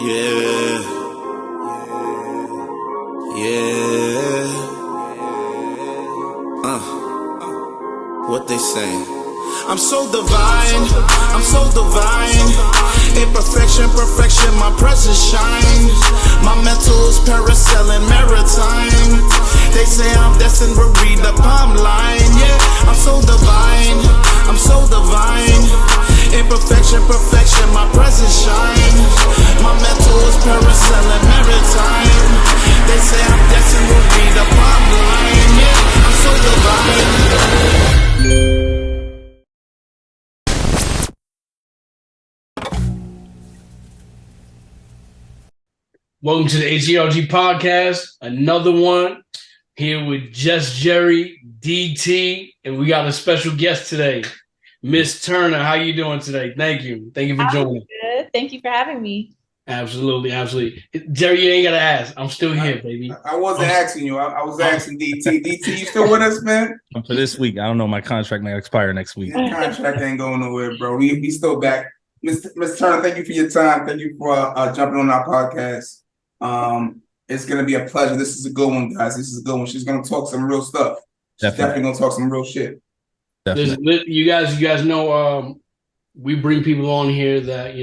Yeah, yeah. What they saying? I'm so divine, I'm so divine. Imperfection, perfection, my presence shines. My mental is parasailing maritime. They say I'm destined to read the palm line. Yeah, I'm so divine, I'm so divine. Imperfection, perfection, my presence shines. My mental is parasailing maritime. They say I'm destined to read the palm line. Yeah, I'm so divine. Welcome to the H.G.R.G podcast. Another one here with Just Jerry, DT, and we got a special guest today, Miss Turner. How you doing today? Thank you for joining. Good. Thank you for having me. Absolutely. Jerry, you ain't gotta ask. I'm still here, baby. I wasn't asking you. I was asking DT. DT, you still with us, man? For this week, I don't know. My contract may expire next week. Your contract ain't going nowhere, bro. We still back. Miss Turner, thank you for your time. Thank you for jumping on our podcast. It's gonna be a pleasure. This is a good one, guys. This is a good one. She's gonna talk some real stuff. She's definitely gonna talk some real shit. Definitely. You guys know we bring people on here that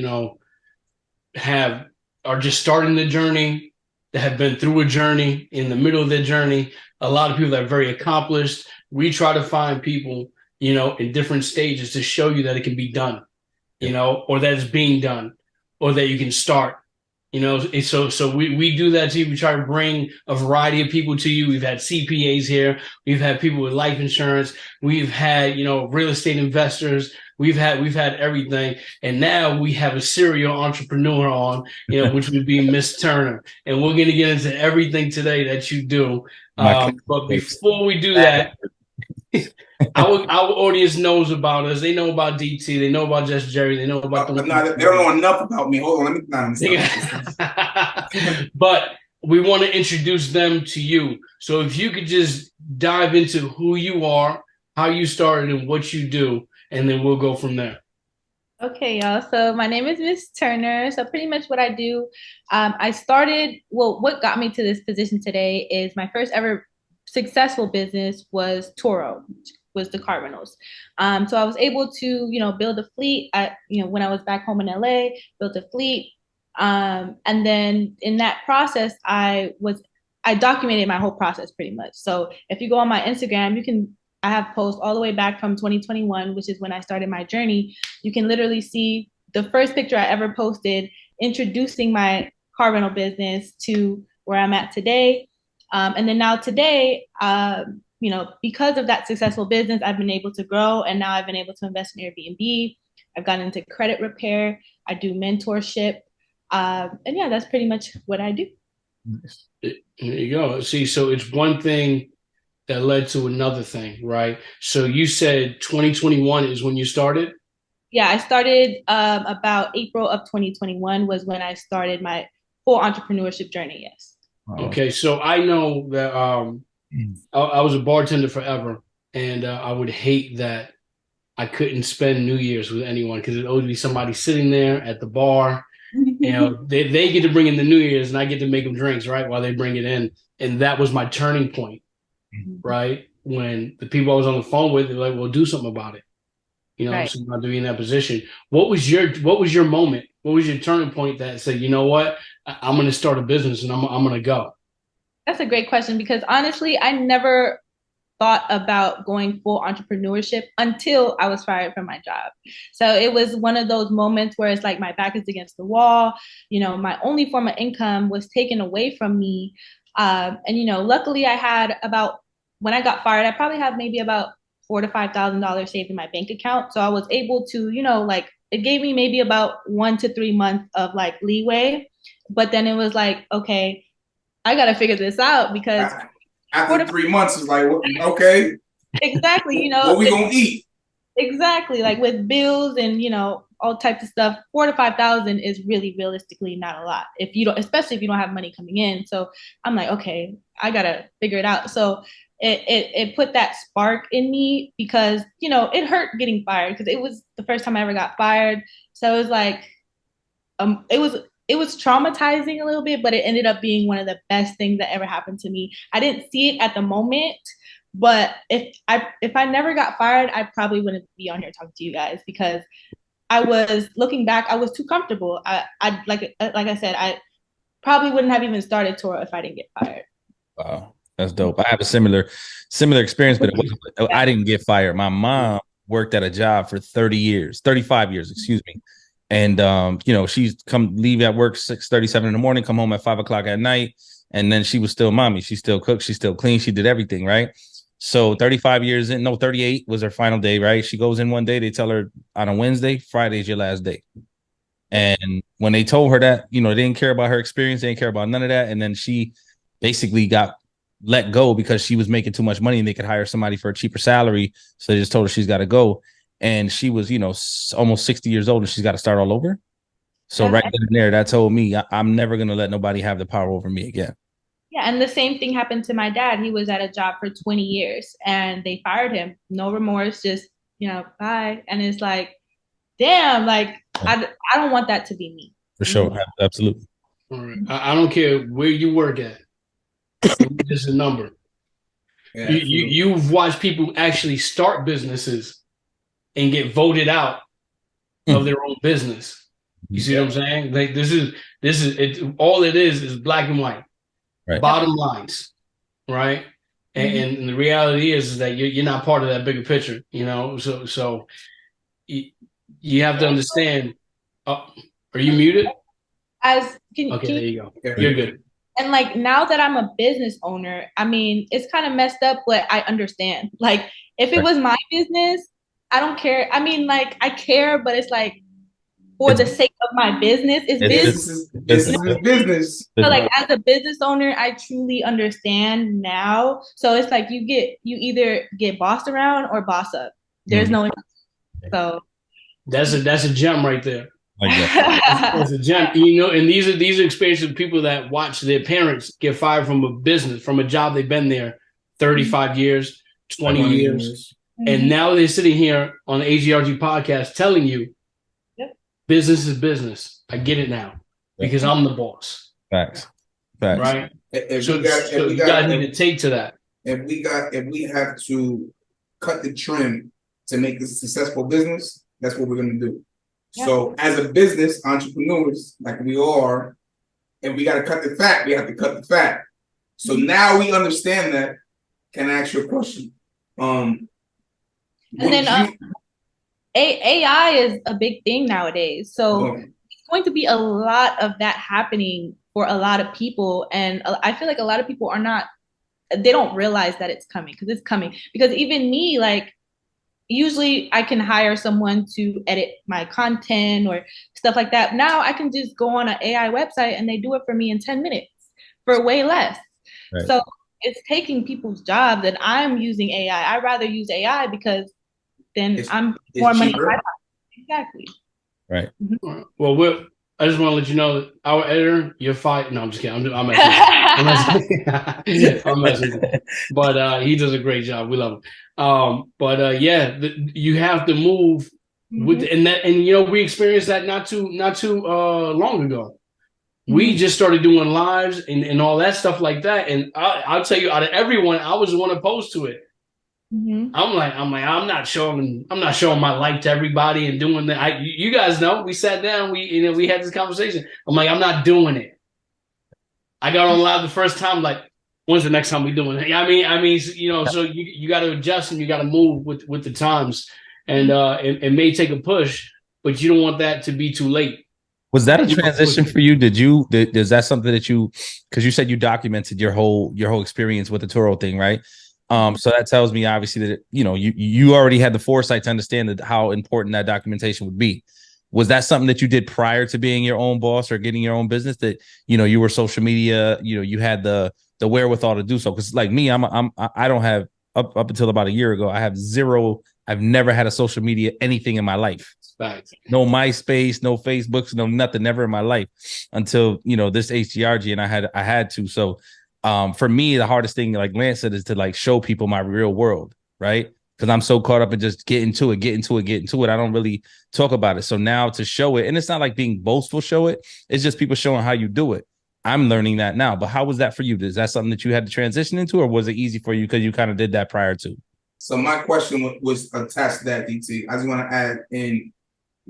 are just starting the journey, that have been through a journey, in the middle of their journey. A lot of people that are very accomplished. We try to find people, in different stages to show you that it can be done, or that it's being done, or that you can start. So we do that to you. We try to bring a variety of people to you. We've had CPAs here. We've had people with life insurance. We've had, real estate investors. We've had everything. And now we have a serial entrepreneur on, which would be Miss Turner. And we're going to get into everything today that you do. But before we do that, our audience knows about us. They know about DT. They know about Just Jerry. They know about they don't know enough about me. Hold on, let me. But we want to introduce them to you. So if you could just dive into who you are, how you started, and what you do, and then we'll go from there. Okay, y'all. So my name is Miss Turner. So pretty much what I do, I started. Well, what got me to this position today is my first ever successful business was Toro, which was the car rentals. So I was able to, build a fleet. When I was back home in LA, built a fleet. And then in that process, I documented my whole process pretty much. So if you go on my Instagram, I have posts all the way back from 2021, which is when I started my journey. You can literally see the first picture I ever posted introducing my car rental business to where I'm at today. And then now today, because of that successful business, I've been able to grow, and now I've been able to invest in Airbnb. I've gotten into credit repair. I do mentorship. And yeah, that's pretty much what I do. There you go. See, so it's one thing that led to another thing, right? So you said 2021 is when you started? Yeah, I started about April of 2021 was when I started my full entrepreneurship journey, yes. Okay, so I know that I was a bartender forever, and I would hate that I couldn't spend New Year's with anyone because it would be somebody sitting there at the bar. They get to bring in the New Year's, and I get to make them drinks, right, while they bring it in. And that was my turning point, right? When the people I was on the phone with, they're like, well, do something about it. Right. So I'm not doing that position. What was your moment? What was your turning point that said, you know what? I'm going to start a business and I'm going to go? That's a great question, because honestly, I never thought about going full entrepreneurship until I was fired from my job. So it was one of those moments where it's like my back is against the wall. My only form of income was taken away from me. And luckily I had when I got fired, I probably had maybe about $4,000 to $5,000 saved in my bank account. So I was able to, it gave me maybe about 1 to 3 months of leeway. But then it was like, okay, I got to figure this out, because after 3 months is like, okay. Exactly. What we going to eat? Exactly. Like with bills and, all types of stuff, 4,000 to 5,000 is really realistically not a lot especially if you don't have money coming in. So I'm like, okay, I got to figure it out. So it put that spark in me, because, it hurt getting fired, because it was the first time I ever got fired. So it was like, it was it was traumatizing a little bit, but it ended up being one of the best things that ever happened to me. I didn't see it at the moment, but if I never got fired, I probably wouldn't be on here talking to you guys, because I was looking back, I was too comfortable. I like I said, I probably wouldn't have even started Toro if I didn't get fired. Wow, that's dope. I have a similar experience, but I didn't get fired. My mom worked at a job for 35 years, excuse me. And you know, she's leave at work 6:37 in the morning, come home at 5 o'clock at night, and then she was still mommy. She still cooked, she still cleaned, she did everything, right? So 35 years in, no, 38 was her final day, right? She goes in one day, they tell her on a Wednesday, Friday's your last day. And when they told her that, you know, they didn't care about her experience, they didn't care about none of that. And then she basically got let go because she was making too much money and they could hire somebody for a cheaper salary. So they just told her she's got to go. And she was, you know, almost 60 years old and she's got to start all over. So right then and there, that told me I'm never going to let nobody have the power over me again. Yeah, and the same thing happened to my dad. He was at a job for 20 years and they fired him. No remorse, just, you know, bye. And it's like, damn, like, I don't want that to be me. For sure. Absolutely. All right. I don't care where you work at. Just a number. Yeah, you've watched people actually start businesses and get voted out of their own business. You see what I'm saying? Like this is it. All it is black and white. Right. Bottom lines, right? And the reality is that you're not part of that bigger picture, you know. So you have to understand. Are you muted? Okay, there you go. You're good. And like now that I'm a business owner, I mean, it's kind of messed up, but I understand. Like if it was my business, I don't care. I mean, like I care, but it's like for the sake of my business, it's business. So like as a business owner, I truly understand now. So it's like you either get bossed around or boss up. There's no. So that's a gem right there. Like that's a gem, you know. And these are experiences of people that watch their parents get fired from a business, from a job they've been there 35 years, 20 years, and now they're sitting here on the H.G.R.G podcast telling you, business is business. I get it now because I'm the boss. Facts. Right. So you guys need to take to that. If we have to cut the trim to make this a successful business, that's what we're going to do. Yeah. So as a business entrepreneurs, like we are, and we got to cut the fat, we have to cut the fat. So now we understand that. Can I ask you a question? And then AI is a big thing nowadays. So it's going to be a lot of that happening for a lot of people. And I feel like a lot of people they don't realize that it's coming, because it's coming. Because even me, like, usually I can hire someone to edit my content or stuff like that. Now I can just go on an AI website and they do it for me in 10 minutes for way less. Right. So it's taking people's jobs, and I'm using AI. I'd rather use AI because then I'm more money. Exactly. Right. Mm-hmm. Well, I just want to let you know that our editor, you're fired. No, I'm just kidding. I'm messing. I'm messing. But he does a great job. We love him. You have to move with, and you know, we experienced that not too long ago. We just started doing lives and all that stuff like that. And I'll tell you, out of everyone, I was the one opposed to it. I'm not showing my life to everybody and doing that. You guys know, we sat down, we had this conversation. I'm like, I'm not doing it. I got on live the first time, like, when's the next time we doing it? I mean, you know, so you got to adjust and you got to move with the times, and it may take a push, but you don't want that to be too late. Was that a transition for you? Is that something that because you said you documented your whole experience with the Toro thing, right? So that tells me obviously that, you know, you already had the foresight to understand how important that documentation would be. Was that something that you did prior to being your own boss or getting your own business, that, you know, you were social media, you know, you had the wherewithal to do so? Because like me, I don't have up until about a year ago, I have zero. I've never had a social media anything in my life. Right. No MySpace, no Facebooks, no nothing, never in my life until, you know, this H.G.R.G, and I had to. So for me, the hardest thing, like Lance said, is to like show people my real world, right? because I'm so caught up in just getting to it. I don't really talk about it. So now to show it, and it's not like being boastful, show it. It's just people showing how you do it. I'm learning that now. But how was that for you? Is that something that you had to transition into, or was it easy for you because you kind of did that prior to? So my question was attached to that, DT. I just want to add in,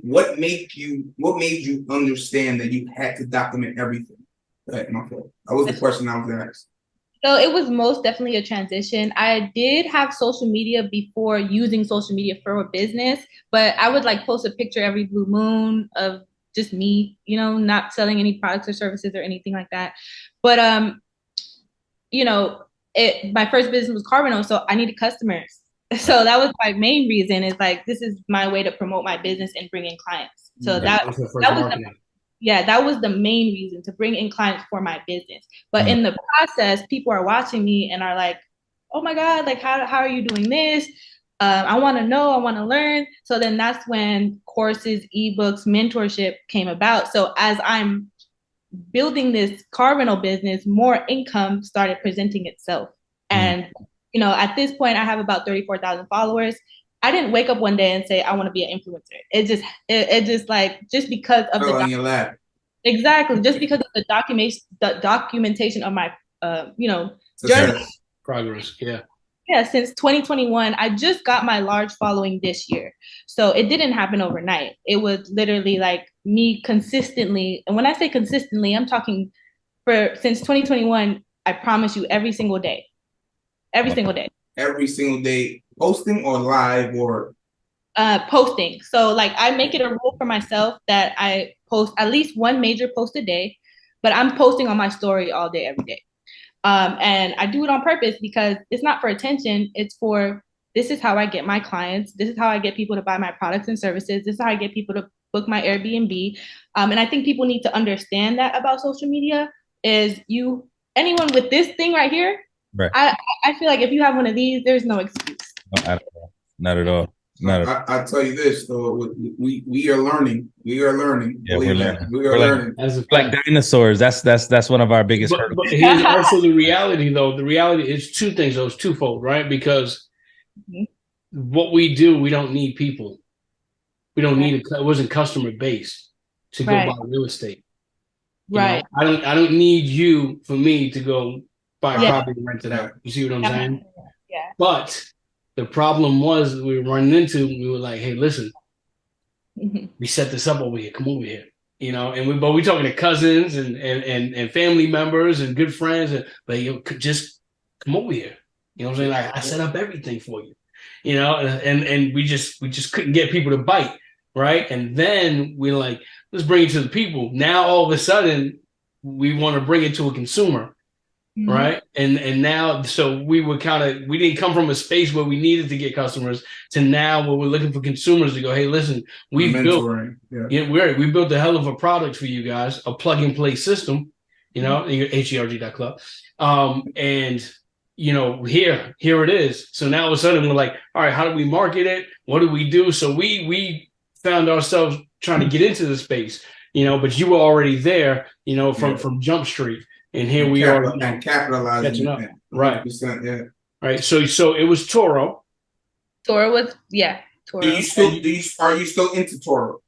what made you understand that you had to document everything? My fault. That was the question I was asked. So it was most definitely a transition. I did have social media before using social media for a business, but I would like post a picture every blue moon of just me, you know, not selling any products or services or anything like that. But you know, my first business was car rental, so I needed customers. So that was my main reason, is like, this is my way to promote my business and bring in clients. So that was that was the main reason, to bring in clients for my business. But in the process, people are watching me and are like, oh my God, like, how are you doing this? I want to know, I want to learn. So then that's when courses, ebooks, mentorship came about. So as I'm building this car rental business, more income started presenting itself. And, you know, at this point, I have about 34,000 followers. I didn't wake up one day and say, I want to be an influencer. It just like, just because of exactly, just because of the documentation of my, you know, journey. Progress. Yeah. Yeah, since 2021, I just got my large following this year. So it didn't happen overnight. It was literally like me consistently. And when I say consistently, I'm talking since 2021, I promise you, every single day. Every single day. Every single day, posting or live or? Posting. So like, I make it a rule for myself that I post at least one major post a day, but I'm posting on my story all day, every day. And I do it on purpose because it's not for attention. It's for, this is how I get my clients. This is how I get people to buy my products and services. This is how I get people to book my Airbnb. And I think people need to understand that about social media is anyone with this thing right here, right. I feel like if you have one of these, there's no excuse. Not at all. I tell you this though, we are learning. We are learning. Yeah, we're learning. We are learning. Like dinosaurs. That's one of our biggest hurdles. But here's also the reality, though. The reality is two things. Though, it's twofold, right? Because what we do, we don't need people. We don't need it wasn't customer based to go buy real estate. Right. You know, I don't need you for me to go buy a property and rent it out. You see what I'm saying? Yeah. But the problem was we were running into, we were like, hey, listen, we set this up over here. Come over here. You know, and we talking to cousins and family members and good friends, but you could just come over here. You know what I'm saying? Like, I set up everything for you. You know, and we just couldn't get people to bite, right? And then we're like, let's bring it to the people. Now all of a sudden we want to bring it to a consumer. Right. And now, so we didn't come from a space where we needed to get customers to now where we're looking for consumers to go, hey, listen, we built a hell of a product for you guys, a plug and play system, you know, H.G.R.G.club. And, you know, here it is. So now all of a sudden we're like, all right, how do we market it? What do we do? So we found ourselves trying to get into the space, you know, but you were already there, you know, from Jump Street. And here we are, and capitalizing up. Right. Yeah. Right. So it was Toro. Toro was Toro. Are you still into Toro?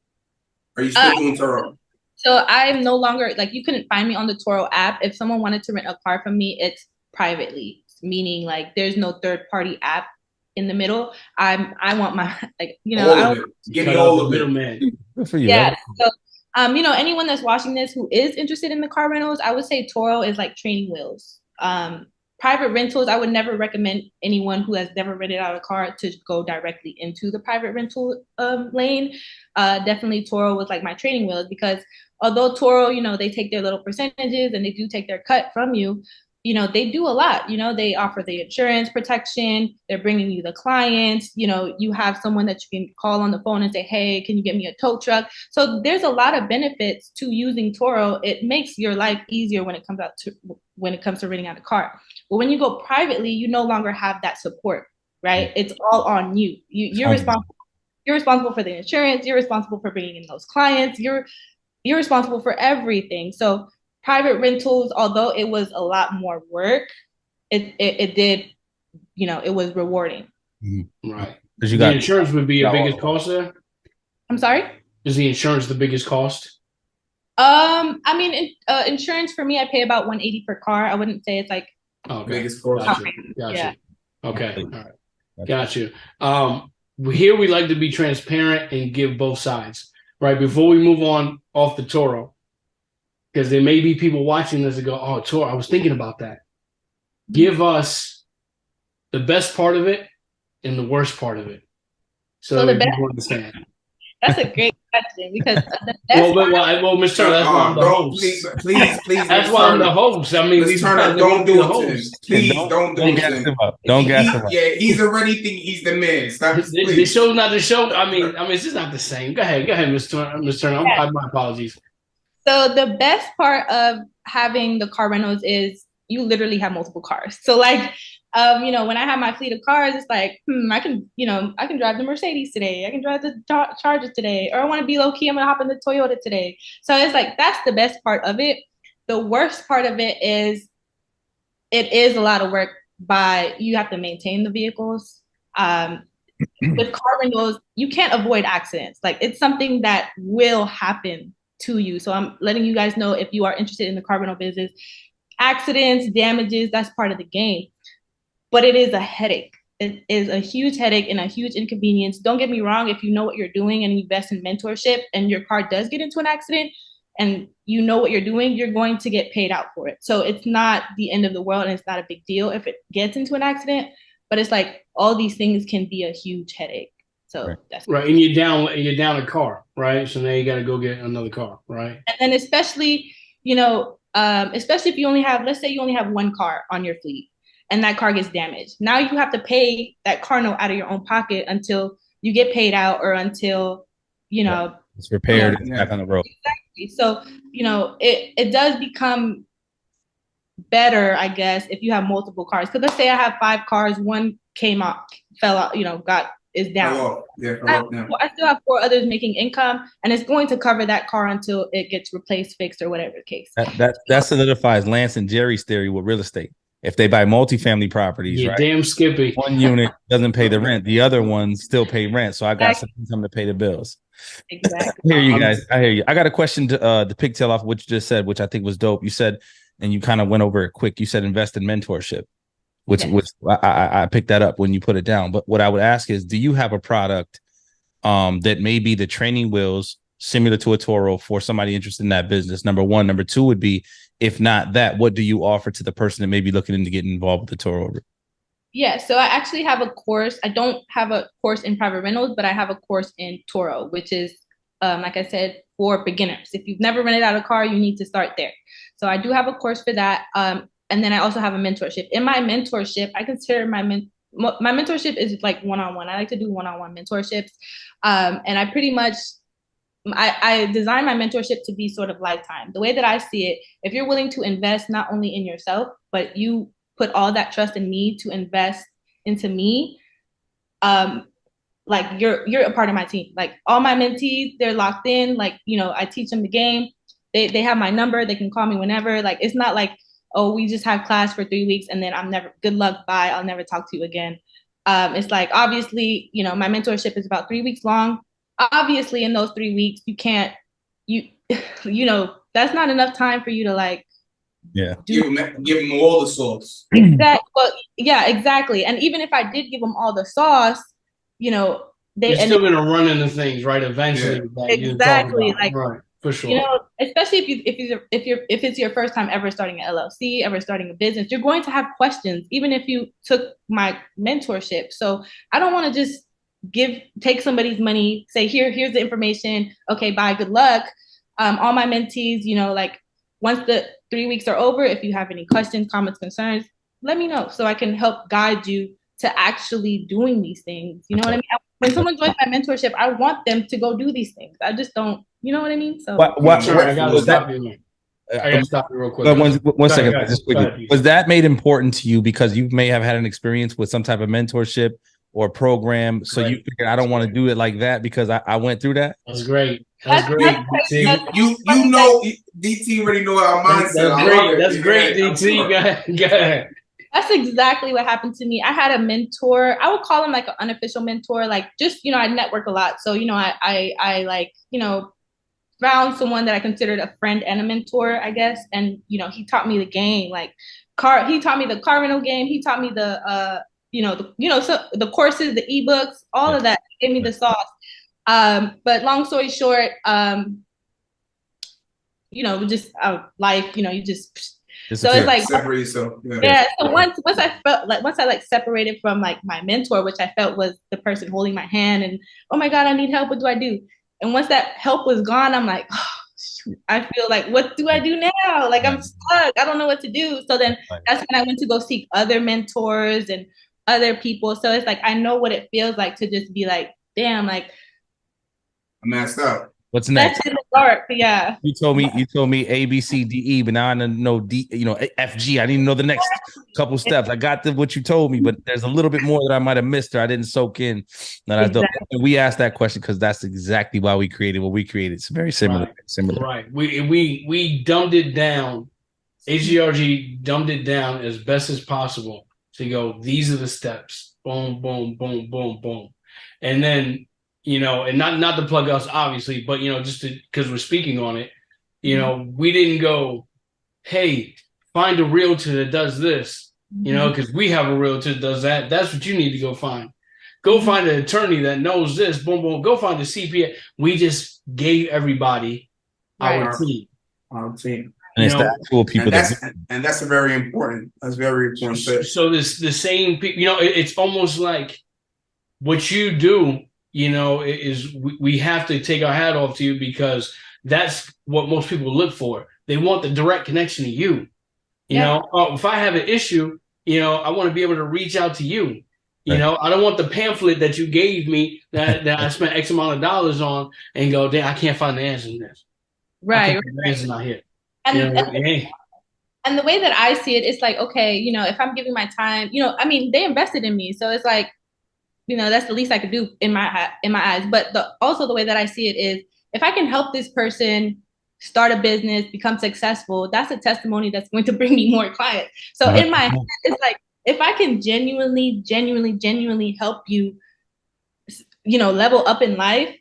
Are you still doing Toro? So I'm no longer, like, you couldn't find me on the Toro app. If someone wanted to rent a car from me, it's privately, meaning like there's no third party app in the middle. I want my, like, you know, all of it. Give me all of it, man. Good for you. Yeah. So, you know, anyone that's watching this who is interested in the car rentals, I would say Toro is like training wheels. Private rentals, I would never recommend anyone who has never rented out a car to go directly into the private rental lane. Definitely Toro was like my training wheels, because although Toro, you know, they take their little percentages and they do take their cut from you, you know, they do a lot. You know, they offer the insurance protection. They're bringing you the clients. You know, you have someone that you can call on the phone and say, hey, can you get me a tow truck? So there's a lot of benefits to using Toro. It makes your life easier when it comes to renting out a car. But when you go privately, you no longer have that support, right? It's all on you. You're responsible. You're responsible for the insurance. You're responsible for bringing in those clients. You're responsible for everything. So private rentals, although it was a lot more work, it did, you know, it was rewarding. Right. Because you The got insurance would be your biggest cost there? I'm sorry? Is the insurance the biggest cost? I mean, insurance for me, I pay about 180 per car. I wouldn't say it's like biggest cost. Got yeah. you. Okay. All right. Got you. Here we like to be transparent and give both sides. Right. Before we move on off the Toro, because there may be people watching this and go, "Oh, Toro, I was thinking about that." Give us the best part of it and the worst part of it. So the that best, people understand. that's a great question because the best well, Mr. Turner, that's why I'm the host. Please, That's why I'm the host. I mean, Mr. Turner, don't do it to him. Please don't do it to him. Don't gas him up. Yeah, he's already thinking he's the man. Stop. The show's not the show. I mean, it's just not the same. Go ahead, Mr. Turner. Mr. Turner, Yeah. my apologies. So the best part of having the car rentals is you literally have multiple cars. So like, when I have my fleet of cars, it's like, I can drive the Mercedes today. I can drive the Charger today, or I want to be low key. I'm gonna hop in the Toyota today. So it's like that's the best part of it. The worst part of it is a lot of work. You have to maintain the vehicles. With car rentals, you can't avoid accidents. Like it's something that will happen to you. So I'm letting you guys know if you are interested in the car rental business, accidents, damages, that's part of the game. But it is a headache. It is a huge headache and a huge inconvenience. Don't get me wrong, if you know what you're doing and invest in mentorship and your car does get into an accident and you know what you're doing, you're going to get paid out for it. So it's not the end of the world and it's not a big deal if it gets into an accident, but it's like all these things can be a huge headache. So that's right. And you're down a car, right? So now you got to go get another car, right? And then especially if you only have, let's say you only have one car on your fleet and that car gets damaged. Now you have to pay that car note out of your own pocket until you get paid out or until, it's repaired and back on the road. Exactly. So, it does become better, I guess, if you have multiple cars. Because let's say I have 5 cars, one fell out, is down. I still have 4 others making income, and it's going to cover that car until it gets replaced, fixed, or whatever the case. That solidifies Lance and Jerry's theory with real estate. If they buy multifamily properties, right? Damn Skippy. One unit doesn't pay the rent, the other ones still pay rent. So I got some income to pay the bills. Exactly. I hear you guys. I hear you. I got a question to pigtail off what you just said, which I think was dope. You said, and you kind of went over it quick. You said invest in mentorship, which I picked that up when you put it down. But what I would ask is, do you have a product that may be the training wheels similar to a Toro for somebody interested in that business? Number one. Number two would be, if not that, what do you offer to the person that may be looking into getting involved with the Toro? Yeah, so I actually have a course. I don't have a course in private rentals, but I have a course in Toro, which is, like I said, for beginners. If you've never rented out a car, you need to start there. So I do have a course for that. And then I also have a mentorship. In my mentorship, I consider my mentorship is like one-on-one. I like to do one-on-one mentorships. And I pretty much, I design my mentorship to be sort of lifetime. The way that I see it, if you're willing to invest not only in yourself, but you put all that trust in me to invest into me, like you're a part of my team. Like all my mentees, they're locked in. Like, I teach them the game. They have my number. They can call me whenever. Like, it's not like, oh, we just have class for 3 weeks and then good luck, bye, I'll never talk to you again. It's like, obviously, my mentorship is about 3 weeks long. Obviously, in those 3 weeks, that's not enough time for you to like, give them all the sauce. Exactly. And even if I did give them all the sauce, you're still gonna run into things, right? Eventually, exactly. Like, right, for sure. Especially if it's your first time ever starting an LLC, ever starting a business, you're going to have questions, even if you took my mentorship. So I don't want to just take somebody's money, say, here's the information. Okay, bye, good luck. All my mentees, like once the 3 weeks are over, if you have any questions, comments, concerns, let me know so I can help guide you to actually doing these things. You know what I mean? When someone joins my mentorship, I want them to go do these things. I just don't, you know what I mean? So I gotta stop you. I gotta stop you real quick. One second, just quickly. Was that made important to you because you may have had an experience with some type of mentorship or program, so you figured I don't want to do it like that because I went through that? That's great. That's great. You DT already know our mindset. That's great. DT. Go ahead. That's exactly what happened to me. I had a mentor. I would call him like an unofficial mentor. Like just, I network a lot. So, I like, found someone that I considered a friend and a mentor, I guess. And, he taught me the game, like he taught me the car rental game. He taught me so the courses, the ebooks, all of that. He gave me the sauce. But long story short, just life, you just, so it's like, separate yourself. yeah. So once I like separated from like my mentor, which I felt was the person holding my hand, and oh my God, I need help. What do I do? And once that help was gone, I'm like, oh, shoot, I feel like, what do I do now? Like I'm stuck. I don't know what to do. So then that's when I went to go seek other mentors and other people. So it's like I know what it feels like to just be like, damn, like I messed up. What's next? That's in the dark, yeah. You told me A, B, C, D, E, but now I know D, F, G. I didn't know the next couple steps. I got what you told me, but there's a little bit more that I might have missed or I didn't soak in. Exactly. We asked that question because that's exactly why we created what we created. It's very similar. Right. Similar. Right. We dumbed it down. H.G.R.G dumbed it down as best as possible to go, these are the steps. Boom, boom, boom, boom, boom. And then and not to plug us, obviously, but, just because we're speaking on it, we didn't go, hey, find a realtor that does this, because we have a realtor that does that. That's what you need to go find. Go find an attorney that knows this, boom, boom. Go find a CPA. We just gave everybody our team. Our team. And it's the actual people. And that's very important. That's very important. So the same people, it's almost like what you do, is we have to take our hat off to you because that's what most people look for. They want the direct connection to you. If I have an issue, I want to be able to reach out to you. I don't want the pamphlet that you gave me that I spent X amount of dollars on and go, damn, I can't find the answer in this. Right. The answer's not here. And the way that I see it, it's like, okay, if I'm giving my time, they invested in me. So it's like, that's the least I could do in my eyes. But also the way that I see it is if I can help this person start a business, become successful, that's a testimony that's going to bring me more clients. So in my head, it's like, if I can genuinely help you, level up in life,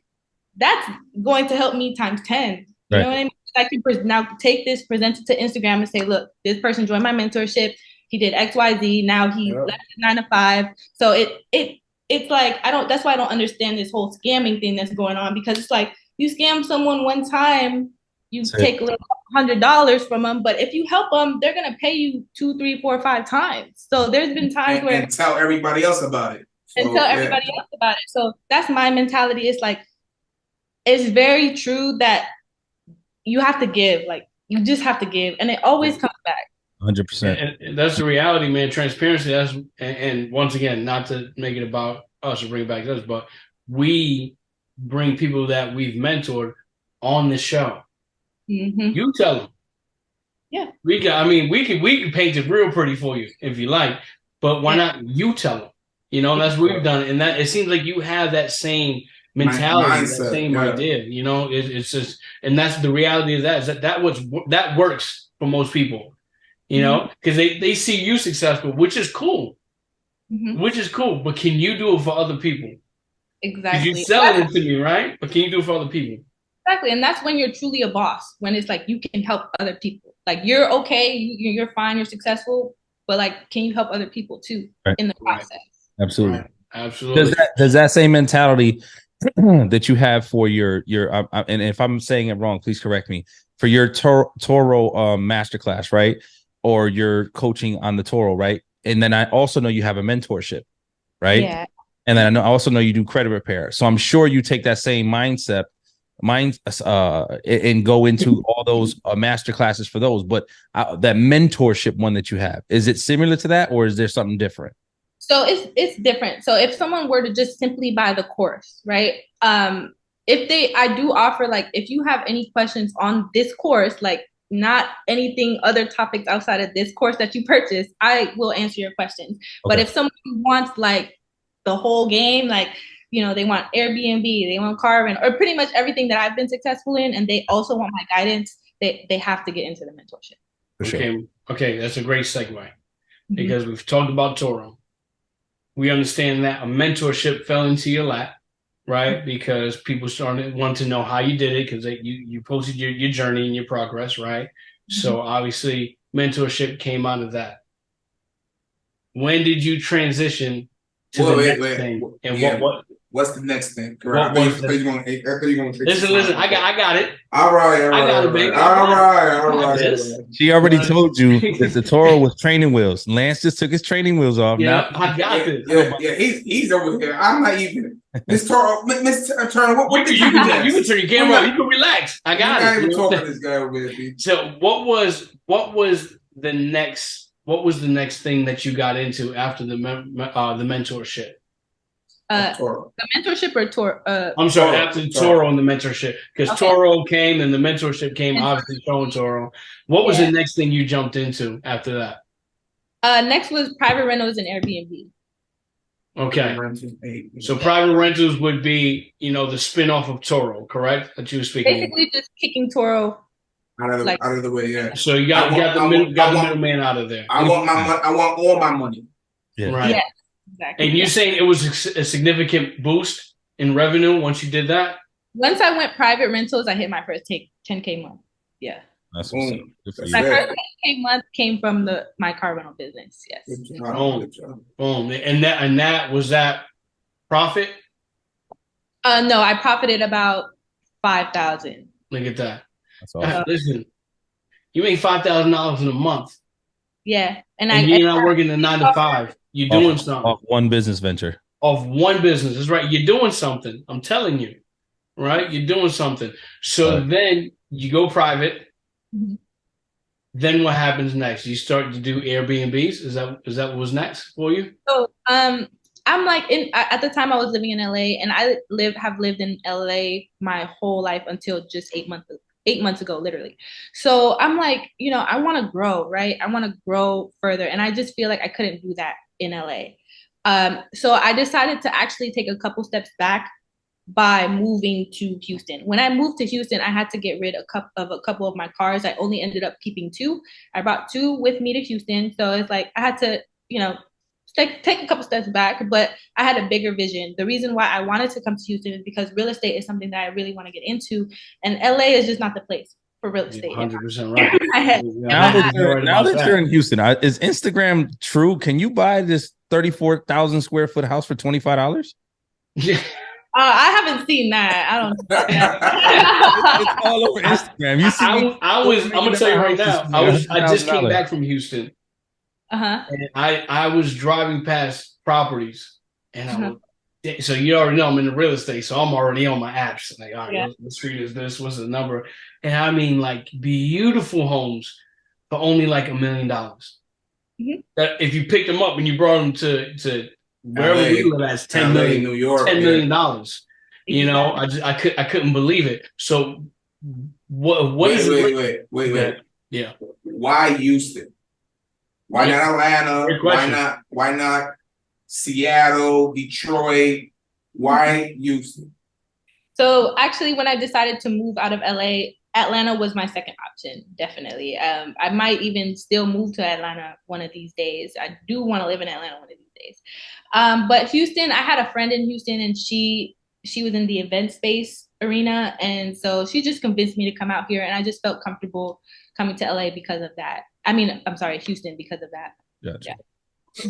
that's going to help me times 10. You know what I mean? I can now take this, present it to Instagram and say, look, this person joined my mentorship. He did X, Y, Z. Now he left 9 to 5. So it's like, that's why I don't understand this whole scamming thing that's going on, because it's like you scam someone one time, you take a little $100 from them, but if you help them, they're going to pay you 2, 3, 4, 5 times. So there's been times where. And tell everybody else about it. So that's my mentality. It's like, it's very true that you have to give, like you just have to give, and it always comes back. 100%. And that's the reality, man. Transparency. And once again, not to make it about us or bring it back to us, but we bring people that we've mentored on the show. You tell them. Yeah. We can paint it real pretty for you if you like, but why not you tell them? That's what we've done, and that it seems like you have that same mentality, mindset, that same idea. It's just, and that's the reality of that, is that works for most people. Because they see you successful, which is cool. But can you do it for other people? Exactly. You're selling it to me, right? But can you do it for other people? Exactly. And that's when you're truly a boss, when it's like you can help other people. Like you're okay, you're fine, you're successful, but like, can you help other people too in the process? Absolutely. Right. Absolutely. Does that same mentality that you have for your and if I'm saying it wrong, please correct me, for your Toro masterclass, right? Or your coaching on the Toro, right? And then I also know you have a mentorship, right? Yeah. And then I also know you do credit repair. So I'm sure you take that same mindset and go into all those master classes for those. But that mentorship one that you have, is it similar to that, or is there something different? So it's different. So if someone were to just simply buy the course, right? I do offer, like, if you have any questions on this course, like not anything, other topics outside of this course that you purchase, I will answer your questions. Okay. But if someone wants like the whole game, like, they want Airbnb, they want car rent, or pretty much everything that I've been successful in, and they also want my guidance, they have to get into the mentorship. For sure. Okay, that's a great segue. because we've talked about Toro. We understand that a mentorship fell into your lap, right? Because people started want to know how you did it because you posted your journey and your progress, right? So obviously mentorship came out of that. When did you transition to the next thing? And what's the next thing? What was I thought you were gonna take listen, I got it. All right. She already told you that the Toro was training wheels. Lance just took his training wheels off. Yeah, Now I got this. Yeah, he's over here. I'm not even. Miss Toro, Miss Turner, what did you do? You can turn your camera on. You can relax. I got it. I'm not even talking to this guy over here. So what was the next thing that you got into after the mentorship? Toro. The mentorship or Toro? I'm sorry, after Toro and the mentorship, because Okay. Toro came and the mentorship came, obviously showing Toro. What was the next thing you jumped into after that? Next was private rentals and Airbnb. Okay. So private rentals would be, the spin-off of Toro, correct? That you were speaking Basically of. just kicking Toro out of the way, yeah. So you got the middleman out of there. I want my money. I want all my money. Yeah. Right. Yes, exactly. And you're saying it was a significant boost in revenue once you did that? Once I went private rentals, I hit my first 10K month. Yeah. That's what's up. Good for you. My first 10K month came from my car rental business. Yes. Boom. And that was that profit? No, I profited about 5,000. Look at that. That's awesome. Listen, you make $5,000 in a month. Yeah. And you're not working a 9 to 5. You're doing something. Off one business venture. Of one business. That's right. You're doing something. I'm telling you. Right? You're doing something. So then you go private. Mm-hmm. Then what happens next? You start to do Airbnbs? Is that what was next for you? So I'm like at the time I was living in LA, and I have lived in LA my whole life until just 8 months ago, literally. So I'm like, I want to grow, right? I want to grow further, and I just feel like I couldn't do that in LA. So I decided to actually take a couple steps back by moving to Houston. When I moved to Houston, I had to get rid of a couple of my cars. I only ended up keeping 2. I brought 2 with me to Houston. So it's like I had to, take a couple steps back, but I had a bigger vision. The reason why I wanted to come to Houston is because real estate is something that I really want to get into, and LA is just not the place for real estate. 100% right. Now that you're in Houston, is Instagram true? Can you buy this 34,000 square foot house for $25? I haven't seen that. I don't. It's all over Instagram. You see, I'm gonna tell you right now. I just came back from Houston. And I was driving past properties, and so you already know I'm in the real estate, so I'm already on my apps. Like, all right, what street is this? What's the number? And I mean, like, beautiful homes for only like $1 million. That if you picked them up and you brought them to wherever we live at, $10 million, New York, $10 million. I couldn't believe it. So what is it? Wait. Yeah. Why Houston? Why not Atlanta? Why not Seattle, Detroit? Why Houston? So actually, when I decided to move out of LA, Atlanta was my second option, definitely. I might even still move to Atlanta one of these days. I do want to live in Atlanta one of these days. But Houston, I had a friend in Houston, and she was in the event space arena. And so she just convinced me to come out here, and I just felt comfortable coming to LA because of that. I mean, I'm sorry, Houston, because of that. Gotcha.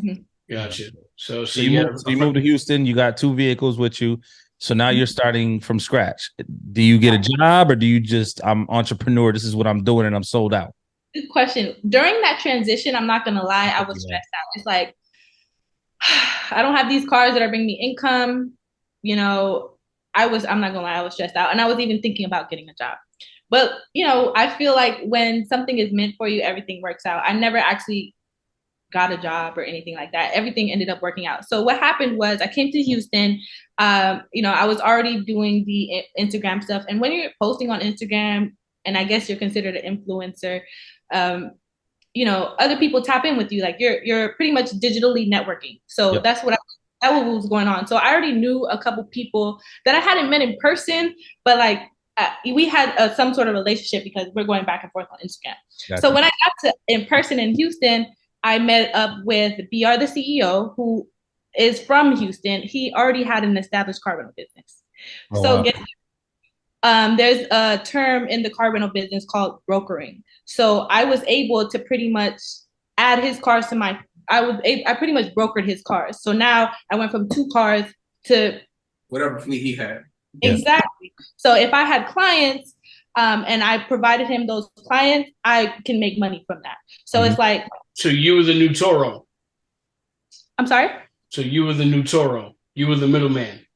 Yeah. Gotcha. So you moved to Houston, you got 2 vehicles with you. So now you're starting from scratch. Do you get a job, or do you just, I'm entrepreneur, this is what I'm doing, and I'm sold out? Good question. During that transition, I'm not going to lie, I was stressed out. It's like, I don't have these cars that are bringing me income. I'm not going to lie, I was stressed out. And I was even thinking about getting a job. But, I feel like when something is meant for you, everything works out. I never actually got a job or anything like that. Everything ended up working out. So what happened was I came to Houston. I was already doing the Instagram stuff. And when you're posting on Instagram, and I guess you're considered an influencer, other people tap in with you. Like you're pretty much digitally networking. So that's what was going on. So I already knew a couple people that I hadn't met in person, but like we had some sort of relationship because we're going back and forth on Instagram. Gotcha. So when I got to in person in Houston, I met up with BR, the CEO, who is from Houston. He already had an established car rental business. Oh, So wow. there's a term in the car rental business called brokering. So I was able to pretty much add his cars to I pretty much brokered his cars. So now I went from 2 cars to whatever fleet he had. Yeah. exactly. So if I had clients, and I provided him those clients, I can make money from that. So it's like, So you were the new Toro. I'm sorry? So you were the new Toro. You were the middleman.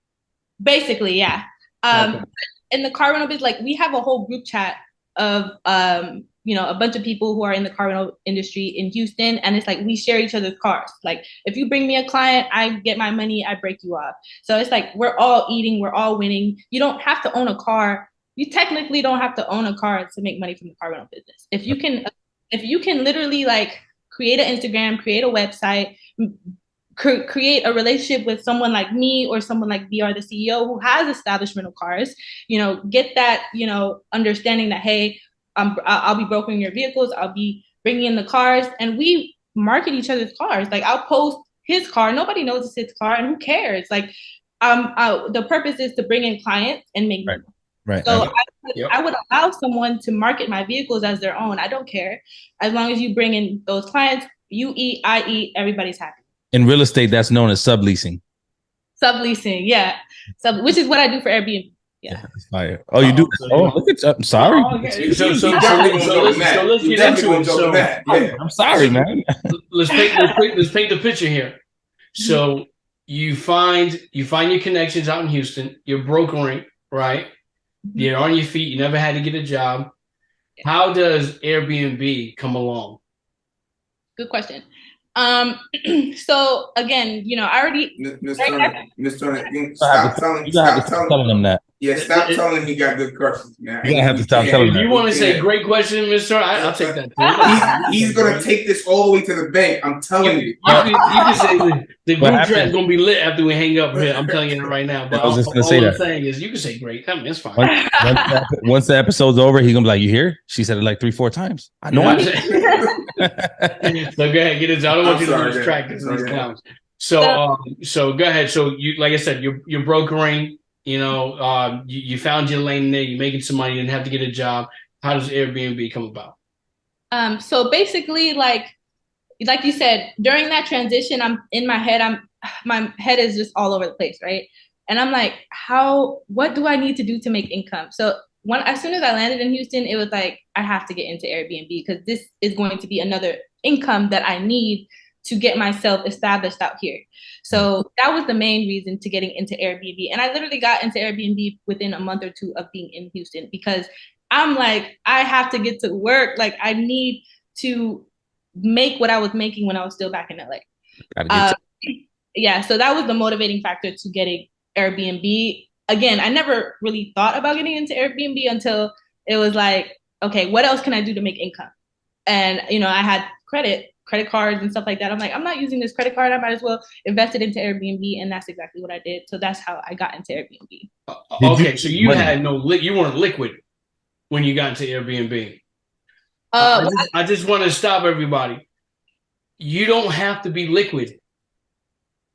Basically, yeah. Okay. In the car rental business, like we have a whole group chat of a bunch of people who are in the car rental industry in Houston, and it's like we share each other's cars. Like if you bring me a client, I get my money, I break you off. So it's like we're all eating, we're all winning. You don't have to own a car. You technically don't have to own a car to make money from the car rental business. If you can literally like create an Instagram, create a website, create a relationship with someone like me or someone like BR, the CEO, who has established rental cars, get that, understanding that, hey, I'll be brokering your vehicles, I'll be bringing in the cars, and we market each other's cars. Like I'll post his car, nobody knows it's his car, and who cares? Like, the purpose is to bring in clients and make money. Right. So I would allow someone to market my vehicles as their own. I don't care. As long as you bring in those clients, you eat, I eat, everybody's happy. In real estate, that's known as subleasing. Subleasing, yeah. Which is what I do for Airbnb. Yeah. That's fire. Oh, you do? Oh, look at I'm sorry. Okay. So let's get into it. So I'm sorry, man. let's paint the picture here. So you find your connections out in Houston. You're brokering, right? You're on your feet. You never had to get a job. How does Airbnb come along? Good question. So again, I already Miss Turner, stop telling him that. Yeah, stop telling him he got good questions, man. You're gonna have to stop telling him. If you want to say great question, Mr. I'll take that. He's gonna take this all the way to the bank. I'm telling you. You can say the group chat is gonna be lit after we hang up here. I'm telling you that right now. But I was just gonna all say I'm that. saying is you can say great. I mean, it's fine. Once the episode's over, he's gonna be like, "You hear? She said it like 3-4 times." I know. So go ahead, get it. I don't want you to lose track of these clowns. So go ahead. So you, like I said, you're brokering. You found your lane there. You're making some money. You didn't have to get a job. How does Airbnb come about? So basically, like you said, during that transition, my head is just all over the place, right? And I'm like, what do I need to do to make income? So as soon as I landed in Houston, it was like, I have to get into Airbnb because this is going to be another income that I need to get myself established out here. So that was the main reason to getting into Airbnb. And I literally got into Airbnb within a month or 2 of being in Houston because I'm like, I have to get to work. Like I need to make what I was making when I was still back in LA. Yeah, so that was the motivating factor to getting Airbnb. Again, I never really thought about getting into Airbnb until it was like, okay, what else can I do to make income? And, I had credit cards and stuff like that. I'm like, I'm not using this credit card. I might as well invest it into Airbnb. And that's exactly what I did. So that's how I got into Airbnb. Okay. So you had you weren't liquid when you got into Airbnb. I just want to stop everybody. You don't have to be liquid.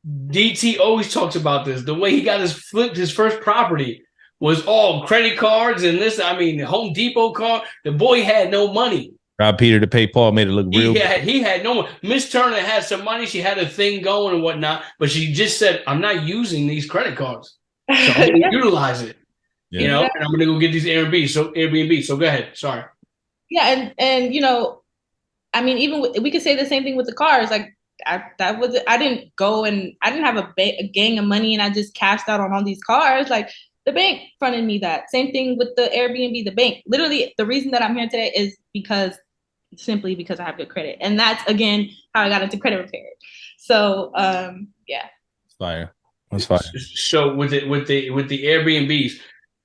DT always talks about this. The way he got his first property was all credit cards and this. I mean, the Home Depot card. The boy had no money. Rob Peter to pay Paul made it look real. He had no money. Miss Turner had some money. She had a thing going and whatnot, but she just said, "I'm not using these credit cards, so I'm going to utilize it." Yeah. And I'm going to go get these Airbnb. So go ahead. Sorry. Yeah, and I mean, even we could say the same thing with the cars. Like I didn't go and I didn't have a gang of money and I just cashed out on all these cars. Like the bank fronted me that. Same thing with the Airbnb. The bank, literally, the reason that I'm here today is simply because I have good credit, and that's again how I got into credit repair. So yeah. Fire. That's fire. So with the Airbnbs,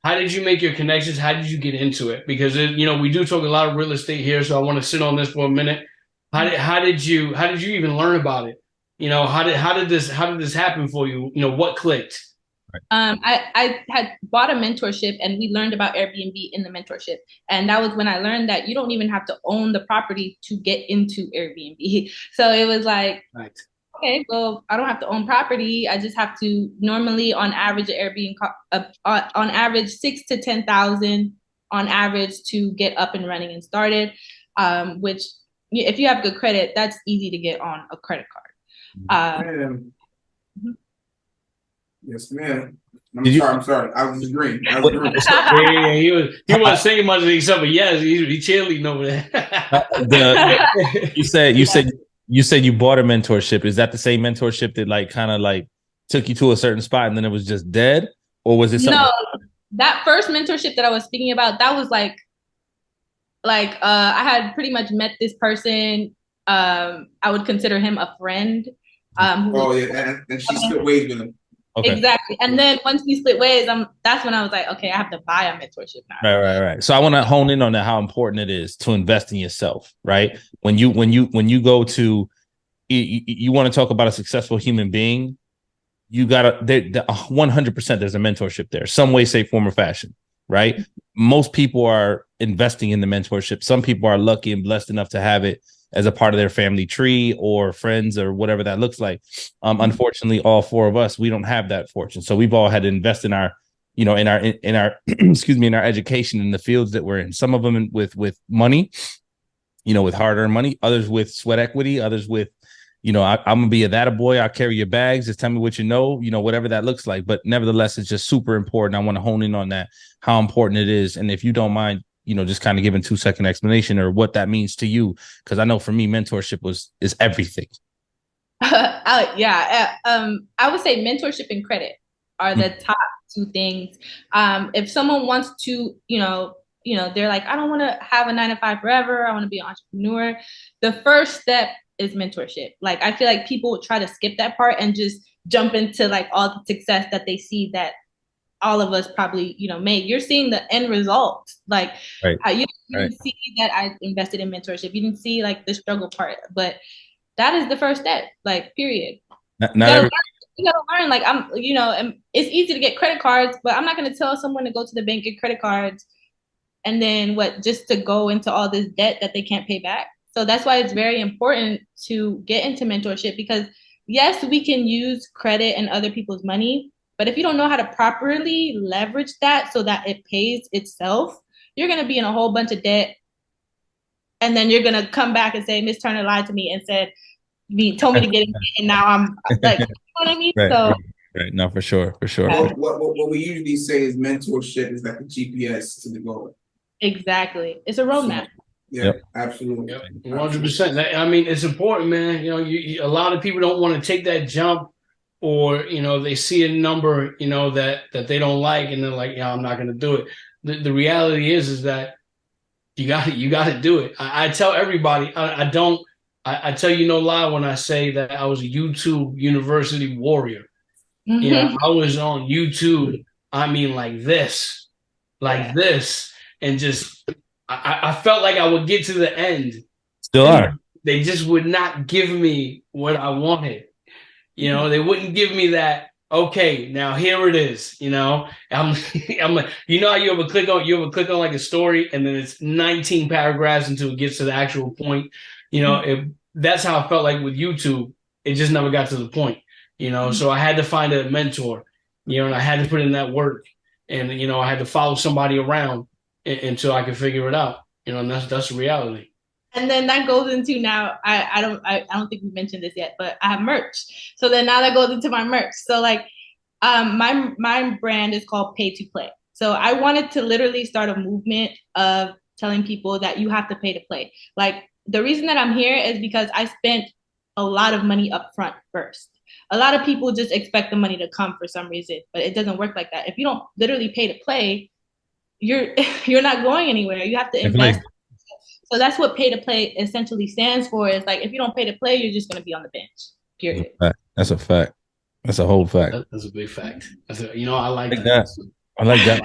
how did you make your connections? How did you get into it? Because we do talk a lot of real estate here, so I want to sit on this for a minute. How did you even learn about it? How did this happen for you? What clicked? I had bought a mentorship and we learned about Airbnb in the mentorship. And that was when I learned that you don't even have to own the property to get into Airbnb. So it was like, Right. okay, well, I don't have to own property. I just have to normally on average Airbnb on average 6 to 10,000 on average to get up and running and started. Which if you have good credit, that's easy to get on a credit card. Yes, ma'am. I'm sorry. I was agreeing. Yeah, he wasn't saying much of himself, but yes, he cheerleading over there. You said you bought a mentorship. Is that the same mentorship that like kind of like took you to a certain spot and then it was just dead, or was it something? No, that first mentorship that I was speaking about, that was like I had pretty much met this person. I would consider him a friend. And she split ways with him. Okay. Exactly. And then once we split ways, that's when I was like, okay, I have to buy a mentorship now. Right. So I want to hone in on that, how important it is to invest in yourself, right? When you go to, you want to talk about a successful human being, you gotta 100% there's a mentorship there, some way, shape, form, or fashion, right? Most people are investing in the mentorship. Some people are lucky and blessed enough to have it as a part of their family tree or friends or whatever that looks like. Unfortunately, all four of us, we don't have that fortune. So we've all had to invest in our, in our excuse me, in our education in the fields that we're in. Some of them with money, with hard-earned money, others with sweat equity, others with, I'm gonna be a that boy. I'll carry your bags. Just tell me what you know, whatever that looks like. But nevertheless, it's just super important. I want to hone in on that, how important it is. And if you don't mind, just kind of giving 2-second explanation or what that means to you. Because I know for me, mentorship is everything. I would say mentorship and credit are the top two things. If someone wants to, they're like, I don't want to have a 9-to-5 forever. I want to be an entrepreneur. The first step is mentorship. Like, I feel like people try to skip that part and just jump into like all the success that they see that all of us probably, made. You're seeing the end result. Like, right. You didn't see that I invested in mentorship. You didn't see like the struggle part, but that is the first step, like, period. You gotta learn. Like, and it's easy to get credit cards, but I'm not going to tell someone to go to the bank, get credit cards, and then just to go into all this debt that they can't pay back. So that's why it's very important to get into mentorship, because yes, we can use credit and other people's money, but if you don't know how to properly leverage that so that it pays itself, you're going to be in a whole bunch of debt. And then you're going to come back and say, Miss Turner lied to me and told me to get in, and now I'm like, you know what I mean? Right. No, for sure. What we usually say is mentorship is like a GPS to the goal. Exactly. It's a roadmap. Yeah, absolutely. 100%. I mean, it's important, man. A lot of people don't want to take that jump, or, they see a number, that they don't like, and they're like, yeah, I'm not going to do it. The reality is that you got to do it. I tell everybody, I tell you no lie when I say that I was a YouTube university warrior. Mm-hmm. I was on YouTube. I mean, like this, and just I felt like I would get to the end. Still are. They just would not give me what I wanted. They wouldn't give me that. Okay, now here it is. I'm like, how you ever click on like a story, and then it's 19 paragraphs until it gets to the actual point. That's how I felt like with YouTube. It just never got to the point. So I had to find a mentor. And I had to put in that work, and I had to follow somebody around until I could figure it out. And that's the reality. And then that goes into now, I don't think we mentioned this yet, but I have merch. So then now that goes into my merch. So like, my brand is called Pay to Play. So I wanted to literally start a movement of telling people that you have to pay to play. Like, the reason that I'm here is because I spent a lot of money up front first. A lot of people just expect the money to come for some reason, but it doesn't work like that. If you don't literally pay to play, you're not going anywhere. You have to invest. So that's what pay to play essentially stands for. Is like, if you don't pay to play, you're just going to be on the bench. Period. That's a fact. That's a whole fact. That's a big fact. I like that. I like that.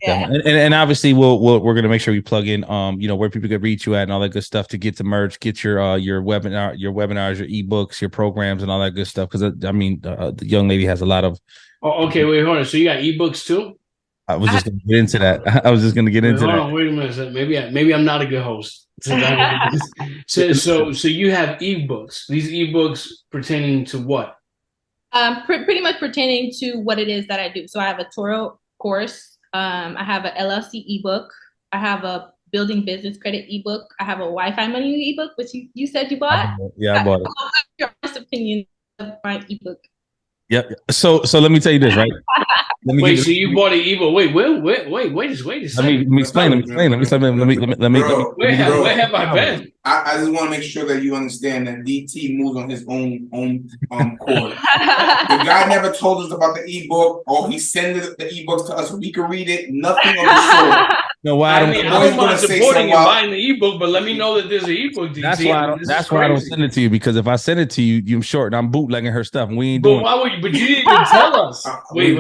Yeah. And obviously we're gonna make sure we plug in where people could reach you at and all that good stuff to get to merge, get your webinars, your ebooks, your programs, and all that good stuff. Because the young lady has a lot of. Oh, okay, wait, hold on. So you got ebooks too? I was just gonna get into that. I was just gonna get into that. Hold on, wait a minute. Maybe I'm not a good host. So you have ebooks. These ebooks pertaining to what? Pretty much pertaining to what it is that I do. So I have a Toro course. I have an LLC ebook. I have a building business credit ebook. I have a Wi-Fi money ebook, which you said you bought. I bought it. Your honest opinion of my ebook. Yep. So let me tell you this, right? Wait, so you bought an ebook? Wait a second. Let me explain. Where have I been? I just want to make sure that you understand that DT moves on his own cord. The guy never told us about the ebook, or he sent the ebooks to us so we could read it. Nothing of the sort. No, why I don't mind supporting and buying the ebook, but let me know that there's an ebook. DT. That's why I don't send it to you, because if I send it to you, you're short and I'm bootlegging her stuff, and we ain't doing. But why would you? But you didn't even tell us. Wait.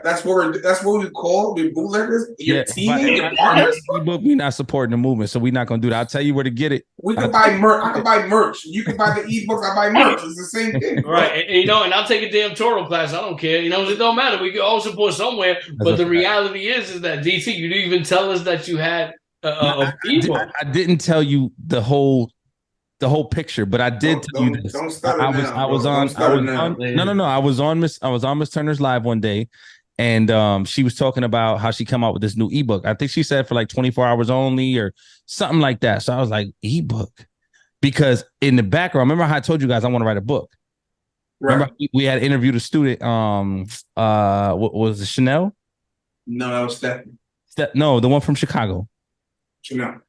That's what we call we bootleggers. Your teammates, your partners. Ebook, we not supporting the movement, so we're not gonna do that. I'll tell you where to get it. We can buy merch. I can buy merch. You can buy the ebooks. I buy merch. It's the same thing, right? And I'll take a damn Toro class. I don't care. It don't matter. We can all support somewhere. But the reality is that DT, you didn't even tell us that you had. I didn't tell you the whole picture, but I did tell you this. I was on Miss Turner's live one day, and she was talking about how she come out with this new ebook. I think she said for like 24 hours only or something like that. So I was like, ebook, because in the background, remember how I told you guys I want to write a book. Right. Remember we had interviewed a student. What was it, Chanel? No, that was Stephanie. No, the one from Chicago. Chanel.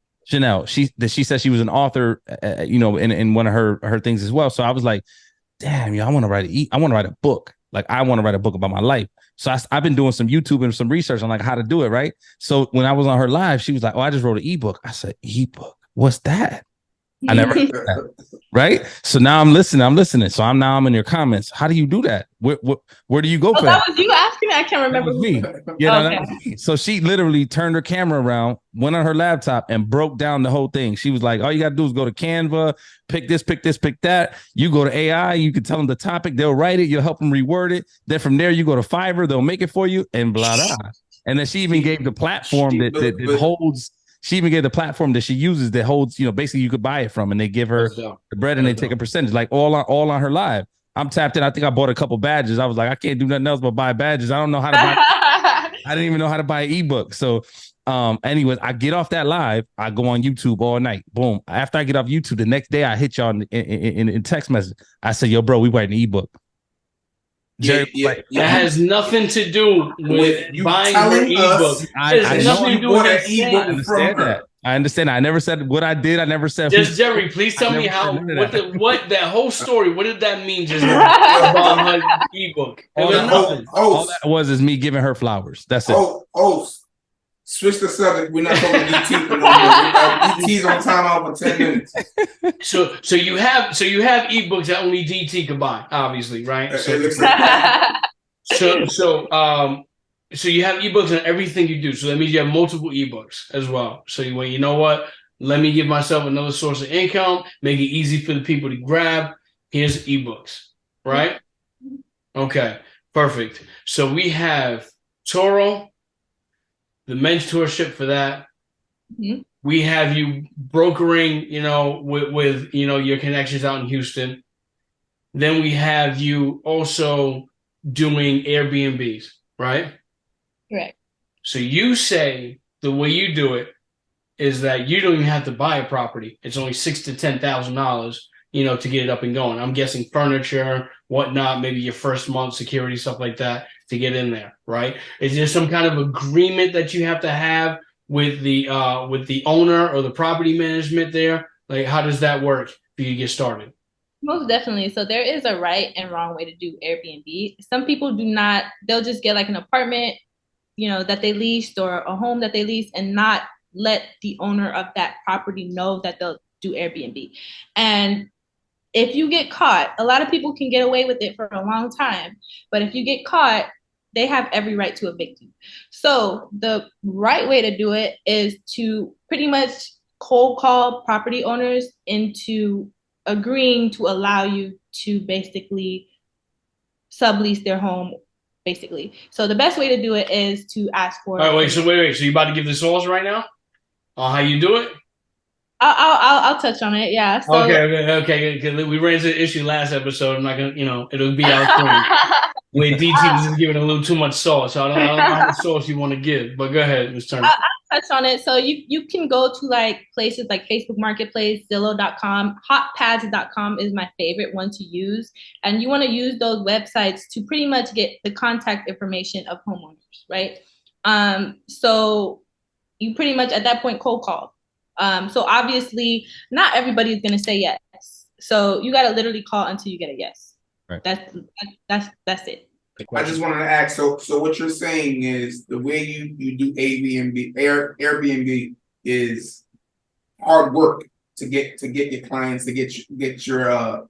She said she was an author, in one of her things as well. So I was like, damn, I want to write a book. Like, I want to write a book about my life. So I've been doing some YouTube and some research on like how to do it. Right. So when I was on her live, she was like, oh, I just wrote an ebook. I said, ebook? What's that? I never heard that. Right. So now I'm listening. So I'm in your comments. How do you do that? Where do you go for that? That was you asking me. I can't remember. That was me. Yeah. Okay. That was me. So she literally turned her camera around, went on her laptop, and broke down the whole thing. She was like, all you got to do is go to Canva, pick this, pick that. You go to AI, you can tell them the topic, they'll write it, you'll help them reword it. Then from there, you go to Fiverr, they'll make it for you, and blah, blah. And then she even gave the platform that holds. She even gave the platform that she uses that holds, basically you could buy it from, and they give her the bread and they take a percentage, like all on her live. I'm tapped in. I think I bought a couple badges. I was like, I can't do nothing else but buy badges. I don't know how to buy. I didn't even know how to buy an ebook. So, anyways, I get off that live. I go on YouTube all night. Boom. After I get off YouTube, the next day I hit y'all in text message. I said, yo, bro, we writing an ebook. That has nothing to do with you buying her ebook. I know you bought an ebook from her. I understand. I never said what I did. I never said. Just Jerry, please tell me what that whole story. What did that mean? Just about her ebook. All that was is me giving her flowers. That's it. Switch the subject. We're not talking DT for no more. DT's on timeout for 10 minutes. So you have ebooks that only DT can buy, obviously, right? So you have ebooks on everything you do. So that means you have multiple ebooks as well. So you know what? Let me give myself another source of income, make it easy for the people to grab. Here's ebooks, right? Okay, perfect. So we have Toro, the mentorship for that. Mm-hmm. We have you brokering, with your connections out in Houston. Then we have you also doing Airbnbs, right? Right. So you say the way you do it is that you don't even have to buy a property. It's only $6,000 to $10,000, to get it up and going. I'm guessing furniture, whatnot, maybe your first month security, stuff like that, to get in there, right? Is there some kind of agreement that you have to have with the owner or the property management there? Like, how does that work for you to get started? Most definitely. So there is a right and wrong way to do Airbnb. Some people do not. They'll just get like an apartment, that they leased, or a home that they leased, and not let the owner of that property know that they'll do Airbnb. And if you get caught, a lot of people can get away with it for a long time. But if you get caught, they have every right to evict you. So the right way to do it is to pretty much cold call property owners into agreeing to allow you to basically sublease their home, basically. So the best way to do it is to ask for. All right, wait. So you about to give the source right now on how you do it? I'll touch on it. Yeah. So, Okay. Because we ran into the issue last episode. I'm not gonna, it'll be out frame. Where DT was just giving a little too much sauce. So I don't know how much sauce you want to give. But go ahead, Ms. Turner. I'll touch on it. So you can go to like places like Facebook Marketplace, Zillow.com, Hotpads.com is my favorite one to use. And you want to use those websites to pretty much get the contact information of homeowners, right? So you pretty much at that point cold call. So obviously not everybody is going to say yes. So you got to literally call until you get a yes. Right. That's it. I just wanted to ask, so what you're saying is the way you do Airbnb is hard work to get your clients to get your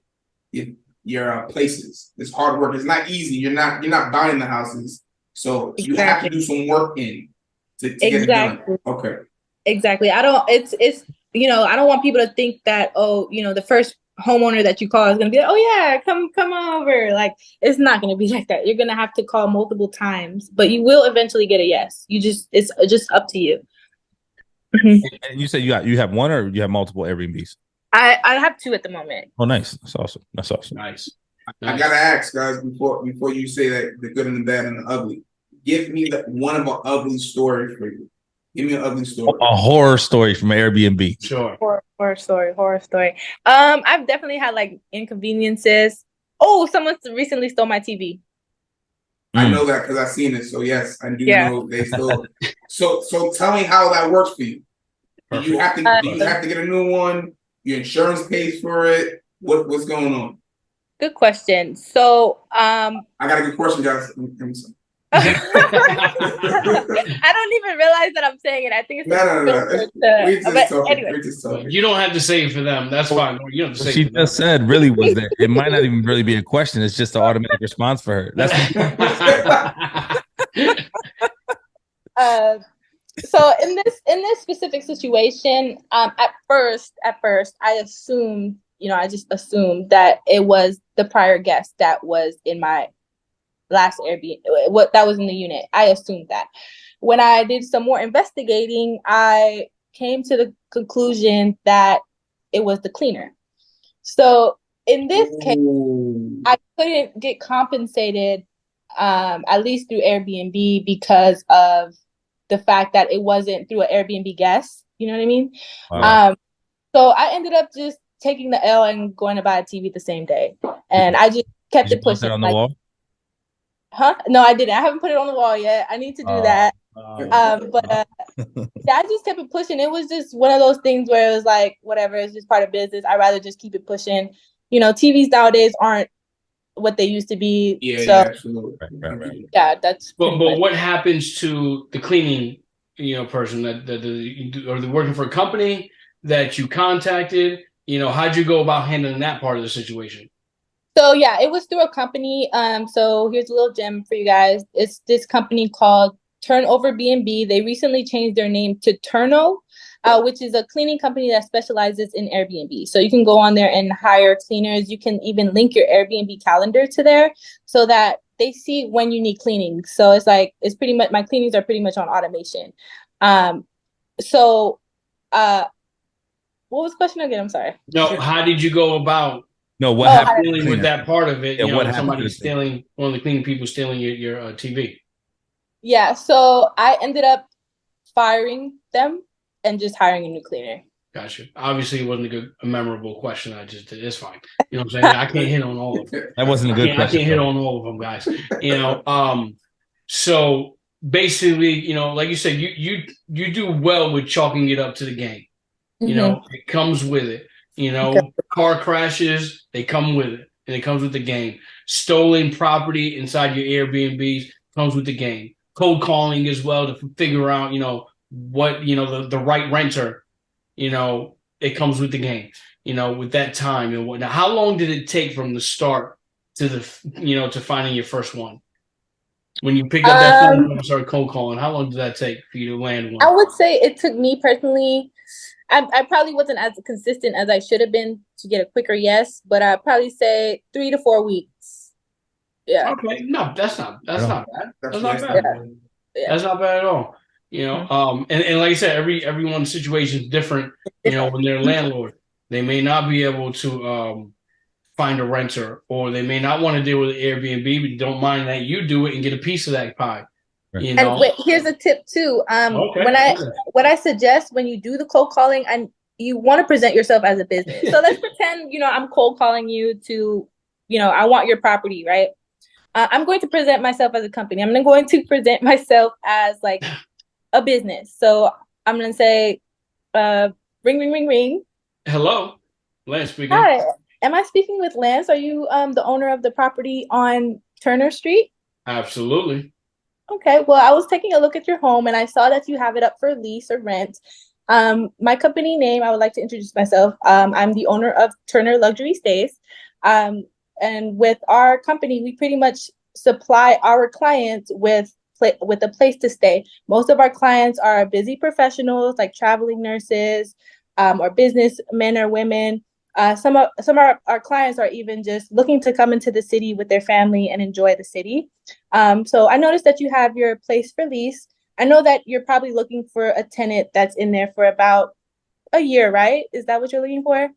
places. It's hard work. It's not easy. You're not buying the houses, so you have to do some work to get it done. Okay. Exactly. I don't want people to think that, the first homeowner that you call is going to be like, oh yeah, come over. Like, it's not going to be like that. You're going to have to call multiple times, but you will eventually get a yes. It's just up to you. And you said you have one or you have multiple Airbnbs? I have two at the moment. Oh, nice. That's awesome. Nice. I gotta ask, guys, before you say that the good and the bad and the ugly, give me one of an ugly story for you. Give me an ugly story. A horror story from Airbnb. Sure. Horror story. I've definitely had like inconveniences. Oh, someone recently stole my TV. I know that because I've seen it. So yes, I do know they stole. So tell me how that works for you. Do you have to get a new one? Your insurance pays for it. What's going on? Good question. So I got a good question, guys. I don't even realize that I'm saying it. I think it's no. Anyway. You don't have to say it for them. That's fine. You don't have to say. She just said really was there. It might not even really be a question. It's just an automatic response for her. That's so in this specific situation, at first I assumed, I just assumed that it was the prior guest that was in my last Airbnb, that was in the unit. I assumed that. When I did some more investigating, I came to the conclusion that it was the cleaner. So in this case, I couldn't get compensated, at least through Airbnb, because of the fact that it wasn't through an Airbnb guest. You know what I mean? Wow. So I ended up just taking the L and going to buy a TV the same day. And I just kept it pushing. It on the wall? Huh? No, I didn't. I haven't put it on the wall yet. I need to do that. But I just kept it pushing. It was just one of those things where it was like, whatever, it's just part of business. I'd rather just keep it pushing. TVs nowadays aren't what they used to be. Yeah, absolutely. Right. Yeah, that's. But what happens to the cleaning, person or they're working for a company that you contacted? How'd you go about handling that part of the situation? So yeah, it was through a company. So here's a little gem for you guys. It's this company called Turnover B&B. They recently changed their name to Turno, which is a cleaning company that specializes in Airbnb. So you can go on there and hire cleaners. You can even link your Airbnb calendar to there so that they see when you need cleaning. So it's pretty much, my cleanings are pretty much on automation. What was the question again? I'm sorry. No, how did you go about? No, what happened dealing with that part of it? Yeah, somebody stealing, one of the cleaning people stealing your TV. Yeah, so I ended up firing them and just hiring a new cleaner. Gotcha. Obviously, it wasn't a memorable question. I just did. It's fine. You know what I'm saying? I can't hit on all of them. That wasn't a good question. I can't hit on all of them, guys. So basically, like you said, you do well with chalking it up to the game. It comes with it. Car crashes, they come with it, and it comes with the game. Stolen property inside your Airbnbs comes with the game. Cold calling as well to figure out, what, the right renter, it comes with the game, with that time and whatnot. How long did it take from the start to to finding your first one? When you pick up that phone and start cold calling, how long did that take for you to land one? I would say it took me personally, I probably wasn't as consistent as I should have been to get a quicker yes, but I'd probably say 3 to 4 weeks. Yeah. Okay, no, that's not bad. That's not bad. Yeah. That's not bad at all. You know, and like I said, everyone's situation is different. You know, when they're a landlord, they may not be able to find a renter, or they may not want to deal with Airbnb, but don't mind that you do it and get a piece of that pie. Right. You know. And wait, here's a tip too. What I suggest when you do the cold calling, and you want to present yourself as a business. So let's pretend, I'm cold calling you to, I want your property, right? I'm going to present myself as a company. I'm going to present myself as like a business. So I'm going to say, ring, ring, ring, ring. Hello, Lance speaking. Hi, am I speaking with Lance? Are you the owner of the property on Turner Street? Absolutely. Okay, well, I was taking a look at your home and I saw that you have it up for lease or rent. My company name, I would like to introduce myself. I'm the owner of Turner Luxury Stays. And with our company, we pretty much supply our clients with a place to stay. Most of our clients are busy professionals like traveling nurses, or businessmen or women. Some of our clients are even just looking to come into the city with their family and enjoy the city. So I noticed that you have your place for lease. I know that you're probably looking for a tenant that's in there for about a year, right? Is that what you're looking for?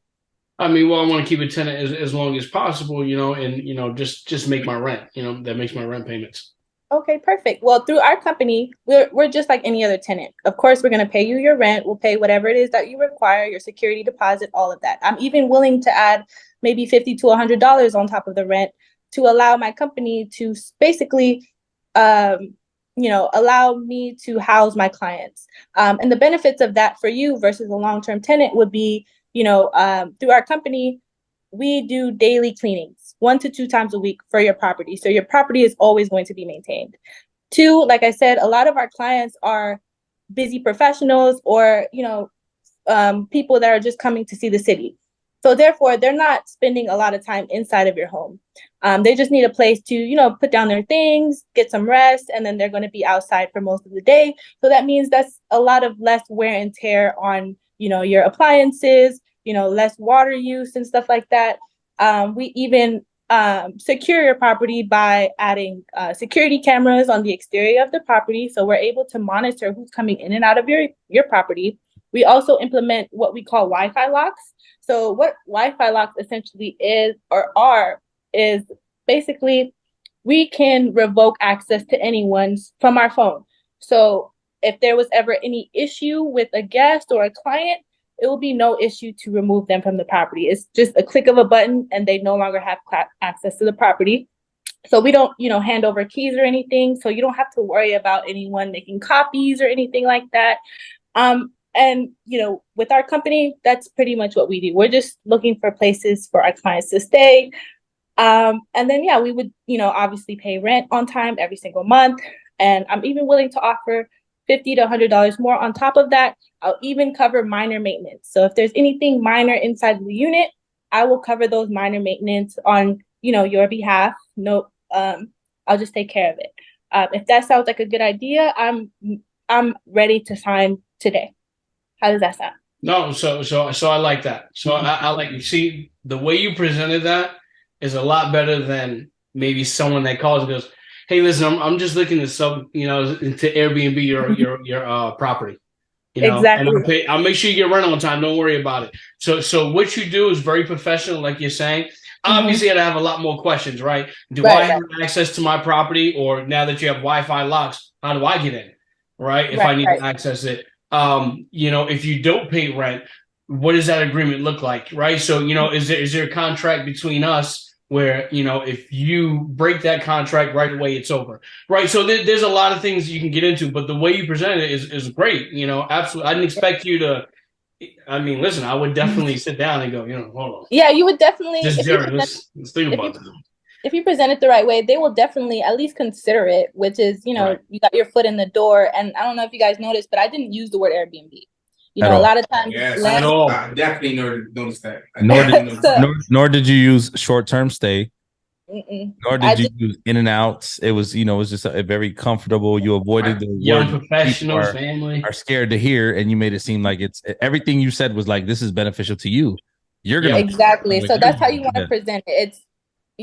I mean, well, I want to keep a tenant as long as possible, and just make my rent, that makes my rent payments. Okay, perfect. Well, through our company, we're just like any other tenant. Of course, we're going to pay you your rent. We'll pay whatever it is that you require, your security deposit, all of that. I'm even willing to add maybe $50 to $100 on top of the rent to allow my company to basically, allow me to house my clients. And the benefits of that for you versus a long-term tenant would be, through our company, we do daily cleanings 1 to 2 times a week for your property. So your property is always going to be maintained. 2, like I said, a lot of our clients are busy professionals or, people that are just coming to see the city. So therefore, they're not spending a lot of time inside of your home. They just need a place to, put down their things, get some rest, and then they're going to be outside for most of the day. So that means that's a lot of less wear and tear on, your appliances, less water use and stuff like that. We even secure your property by adding security cameras on the exterior of the property. So we're able to monitor who's coming in and out of your property. We also implement what we call Wi-Fi locks. So what Wi-Fi locks essentially is basically we can revoke access to anyone from our phone. So if there was ever any issue with a guest or a client, it will be no issue to remove them from the property. It's just a click of a button and they no longer have access to the property. So we don't, hand over keys or anything. So you don't have to worry about anyone making copies or anything like that. And, with our company, that's pretty much what we do. We're just looking for places for our clients to stay. And then, we would, obviously pay rent on time every single month. And I'm even willing to offer $50 to $100 more on top of that. I'll even cover minor maintenance. So if there's anything minor inside the unit, I will cover those minor maintenance on, your behalf. No, I'll just take care of it. If that sounds like a good idea, I'm ready to sign today. How does that sound? No, so I like that. So I like, you see, the way you presented that is a lot better than maybe someone that calls and goes, "Hey, listen, I'm just looking to into Airbnb your property, Exactly. and I'll make sure you get rent on time. Don't worry about it." So what you do is very professional, like you're saying. Obviously, I'd have a lot more questions, right? Do I have access to my property, or now that you have Wi-Fi locks, how do I get in, right? If I need to access it, if you don't pay rent, what does that agreement look like, right? So is there a contract between us? Where, if you break that contract right away, it's over. Right. So there's a lot of things you can get into, but the way you present it is great. Absolutely. I didn't expect you to. I mean, listen, I would definitely sit down and go, hold on. Yeah, you would definitely. Jerry, let's think about that. If you present it the right way, they will definitely at least consider it, which is, you got your foot in the door. And I don't know if you guys noticed, but I didn't use the word Airbnb. A lot of times. Yes, I definitely noticed that. Nor did you use short-term stay. Nor did you use in and outs. It was, it was just a very comfortable. You avoided the young word professionals, family are scared to hear, and you made it seem like it's everything you said was like, this is beneficial to you. You're gonna exactly. So that's how you want to present it. It's,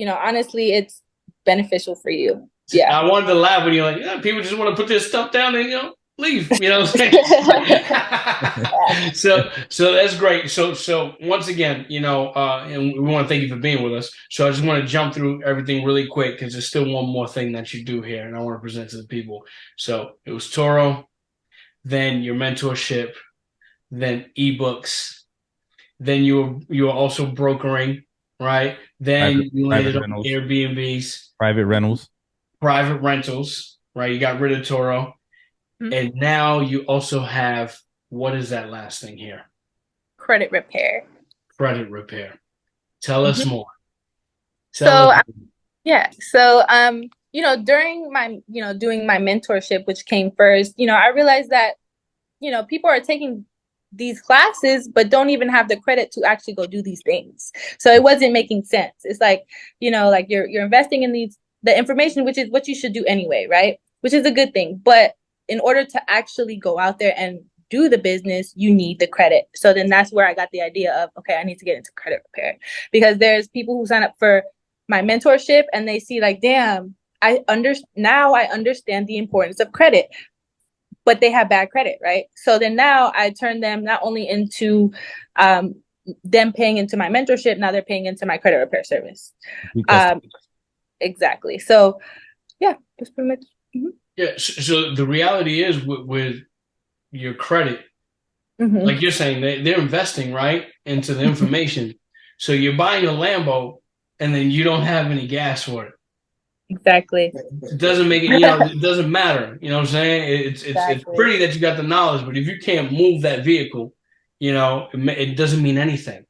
honestly, it's beneficial for you. Yeah. I wanted to laugh when you're like, yeah, people just want to put their stuff down and leave. You know what I'm saying? So that's great. So once again, and we want to thank you for being with us. So I just want to jump through everything really quick because there's still one more thing that you do here, and I want to present to the people. So it was Toro, then your mentorship, then ebooks, then you were also brokering, right? Then you landed on Airbnbs, private rentals, right? You got rid of Toro. And now you also have, what is that last thing here? Credit repair. Tell us more. So during my, doing my mentorship, which came first, I realized that, people are taking these classes, but don't even have the credit to actually go do these things. So it wasn't making sense. It's like, like you're investing in the information, which is what you should do anyway, right? Which is a good thing. But in order to actually go out there and do the business, you need the credit. So then that's where I got the idea of, okay, I need to get into credit repair, because there's people who sign up for my mentorship and they see like, damn, now I understand the importance of credit, but they have bad credit, right? So then now I turn them not only into them paying into my mentorship, now they're paying into my credit repair service. Exactly. So yeah, that's pretty much. Yeah. So the reality is with your credit, like you're saying, they're investing right into the information. So you're buying a Lambo and then you don't have any gas for it. Exactly. It doesn't make it, it doesn't matter. You know what I'm saying? It's pretty that you got the knowledge, but if you can't move that vehicle, it doesn't mean anything.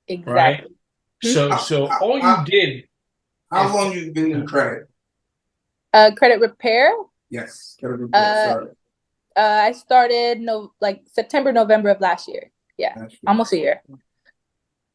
Exactly. Right? So all you did. How long you been in credit? Credit repair? Yes. Credit repair. I started September, November of last year. Yeah. Almost a year.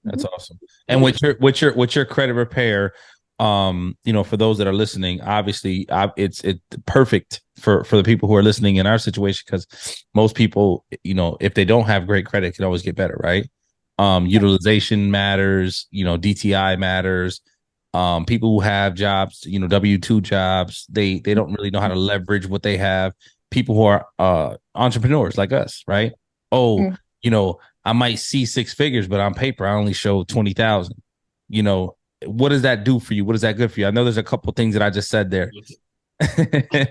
That's awesome. And with your credit repair, for those that are listening, obviously it's perfect for the people who are listening in our situation, because most people, if they don't have great credit, can always get better, right? Utilization matters, DTI matters. People who have jobs, W-2 jobs, they don't really know how to leverage what they have. People who are entrepreneurs like us, right? I might see six figures, but on paper I only show 20,000. What does that do for you? What is that good for you? I know there's a couple things that I just said there. The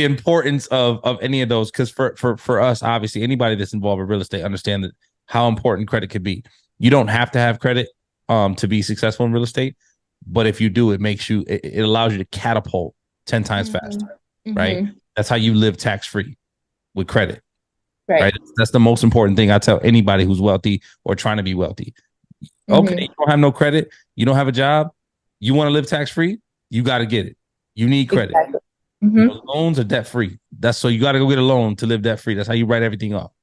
importance of any of those, because for us, obviously, anybody that's involved with real estate understand that how important credit could be. You don't have to have credit to be successful in real estate, but if you do, it makes you, it allows you to catapult 10 times faster, right? That's how you live tax-free with credit, right? That's the most important thing I tell anybody who's wealthy or trying to be wealthy. Okay, you don't have no credit, you don't have a job, you want to live tax-free, you got to get it. You need credit. Loans are debt-free. That's so you got to go get a loan to live debt-free. That's how you write everything off.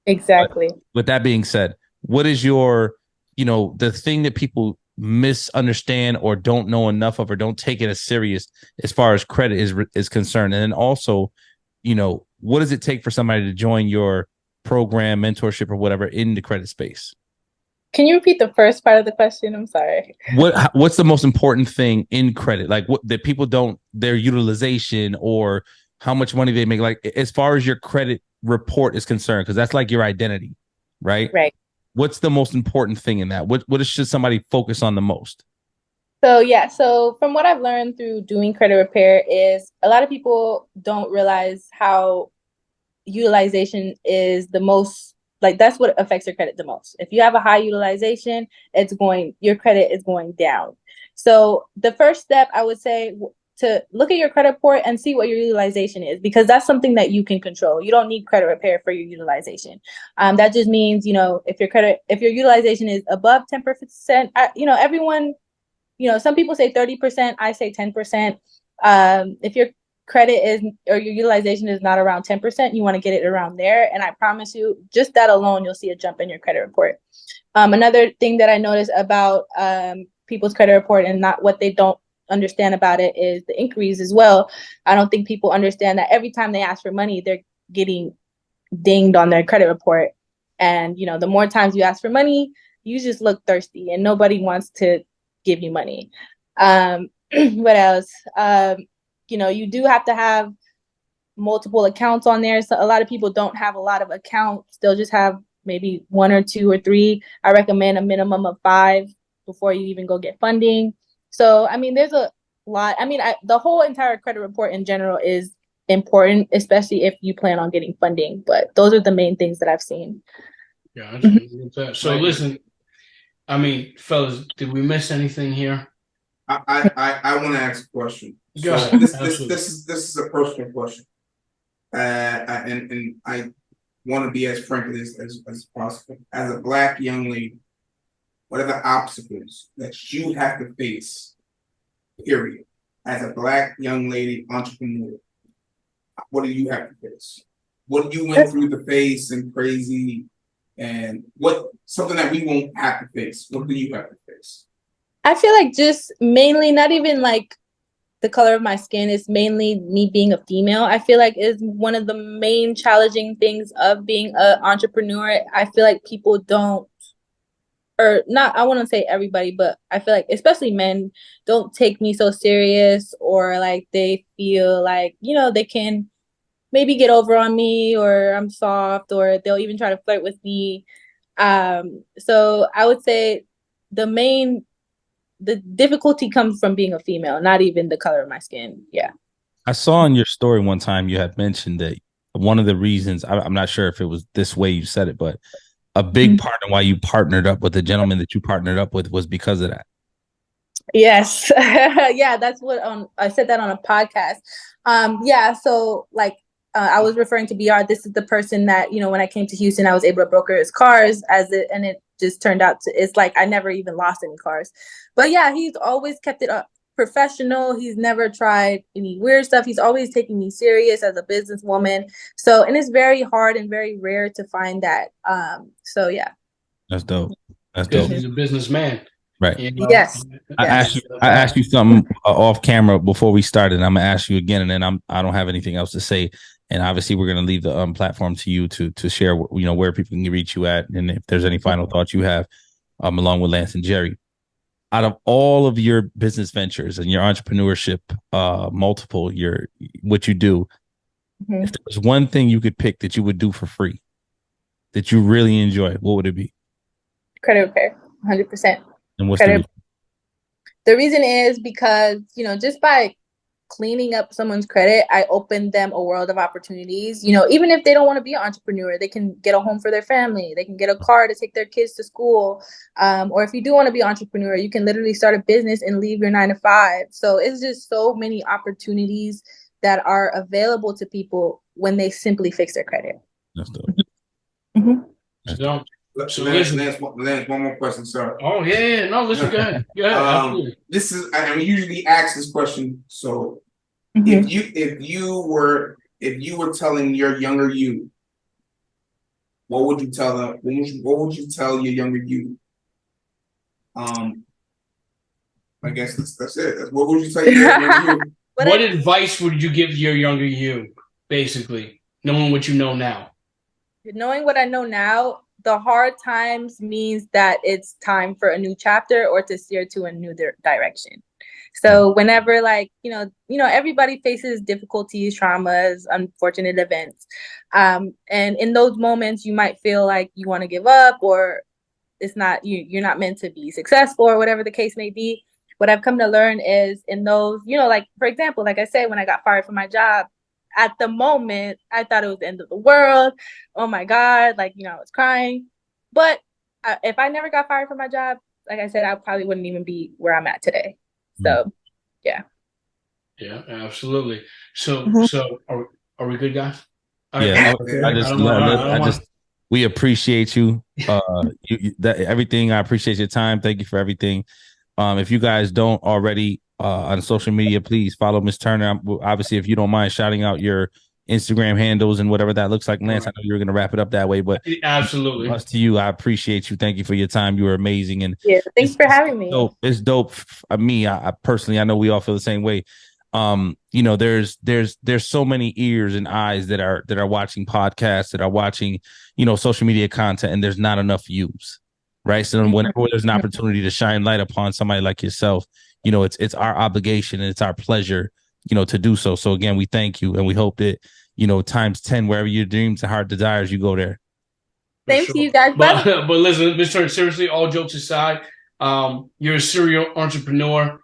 Exactly. But with that being said, what is your, the thing that people misunderstand or don't know enough of or don't take it as serious as far as credit is concerned? And then also, what does it take for somebody to join your program, mentorship, or whatever in the credit space? Can you repeat the first part of the question? I'm sorry. What's the most important thing in credit? Like what that people don't, their utilization or how much money they make, like as far as your credit report is concerned, because that's like your identity, right? Right. What's the most important thing in that? What should somebody focus on the most? So from what I've learned through doing credit repair is a lot of people don't realize how utilization is the most, like that's what affects your credit the most. If you have a high utilization, your credit is going down. So the first step I would say to look at your credit report and see what your utilization is, because that's something that you can control. You don't need credit repair for your utilization. That just means, if your utilization is above 10%, everyone, some people say 30%, I say 10%. If your credit is, or your utilization is not around 10%, you want to get it around there. And I promise you, just that alone, you'll see a jump in your credit report. Another thing that I noticed about people's credit report, and not what they don't understand about it is the inquiries as well. I don't think people understand that every time they ask for money, they're getting dinged on their credit report. And, you know, the more times you ask for money, you just look thirsty and nobody wants to give you money. What else? You know, you do have to have multiple accounts on there. So a lot of people don't have a lot of accounts. They'll just have maybe 1 or 2 or 3. I recommend a minimum of 5 before you even go get funding. So, I mean, there's a lot. I mean, the whole entire credit report in general is important, especially if you plan on getting funding. But those are the main things that I've seen. Yeah. So listen, I mean, fellas, did we miss anything here? I want to ask a question. Go So ahead. this is a personal question, and I want to be as frank as possible. As a Black young lady, what are the obstacles that you have to face? Period. As a Black young lady entrepreneur, what do you have to face? What you went through to face and crazy, and what something that we won't have to face? What do you have to face? I feel like just mainly, not even like the color of my skin, is mainly me being a female. I feel like is one of the main challenging things of being an entrepreneur. I feel like people don't, or not, I want to say everybody, but I feel like especially men don't take me so serious, or like they feel like, you know, they can maybe get over on me, or I'm soft, or they'll even try to flirt with me. So I would say the difficulty comes from being a female, not even the color of my skin. Yeah. I saw in your story one time you had mentioned that one of the reasons, I'm not sure if it was this way you said it, but a big part of why you partnered up with the gentleman that you partnered up with was because of that. Yes. Yeah, that's what I said that on a podcast. Yeah, so like I was referring to BR. This is the person that, you know, when I came to Houston, I was able to broker his cars and it just turned out to, it's like I never even lost any cars. But yeah, he's always kept it up professional. He's never tried any weird stuff. He's always taking me serious as a businesswoman. So, and it's very hard and very rare to find that. So yeah. That's dope. That's Because dope. he's a businessman. Right. You know? Yes. I asked you something off camera before we started. I'm gonna ask you again, and then I don't have anything else to say. And obviously, we're gonna leave the platform to you to share, you know, where people can reach you at, and if there's any final thoughts you have, along with Lance and Jerry. Out of all of your business ventures and your entrepreneurship, what you do, if there was one thing you could pick that you would do for free, that you really enjoy, what would it be? Credit repair, 100%. And what's the reason? The reason is because, you know, just by cleaning up someone's credit, I opened them a world of opportunities. You know, even if they don't want to be an entrepreneur, they can get a home for their family. They can get a car to take their kids to school. Or if you do want to be an entrepreneur, you can literally start a business and leave your 9 to 5. So it's just so many opportunities that are available to people when they simply fix their credit. That's dope. Lance, one more question, sir. Oh yeah, no, listen, go ahead. Go ahead. This is, I usually ask this question. So, if you were telling your younger you, what would you tell them? What would you tell your younger you? I guess that's it. What would you tell your younger you? What advice would you give your younger you, basically, knowing what you know now? Knowing what I know now, the hard times means that it's time for a new chapter or to steer to a new direction. So whenever, like, you know, everybody faces difficulties, traumas, unfortunate events. And in those moments, you might feel like you want to give up, or it's not, you're not meant to be successful, or whatever the case may be. What I've come to learn is in those, you know, like, for example, like I said, when I got fired from my job, at the moment, I thought it was the end of the world. Oh my God, like, you know, I was crying. But if I never got fired from my job, like I said, I probably wouldn't even be where I'm at today. So, yeah. Yeah, absolutely. So, are we good, guys? We appreciate you. Everything. I appreciate your time. Thank you for everything. If you guys don't already, on social media, please follow Miss Turner. Obviously, if you don't mind shouting out your Instagram handles and whatever that looks like. Lance, I know you were going to wrap it up that way, but Absolutely. us to you, I appreciate you. Thank you for your time. You were amazing. And Yeah, thanks for having me. It's dope. I personally, I know we all feel the same way. You know, there's so many ears and eyes that are watching podcasts, that are watching, you know, social media content, and there's not enough views, right? So whenever there's an opportunity to shine light upon somebody like yourself, you know, it's our obligation and it's our pleasure, you know, to do so. So again, we thank you, and we hope that, you know, times 10, wherever your dreams and heart desires, you go there. Thank you guys. But listen, Mr. Turner, seriously, all jokes aside, you're a serial entrepreneur.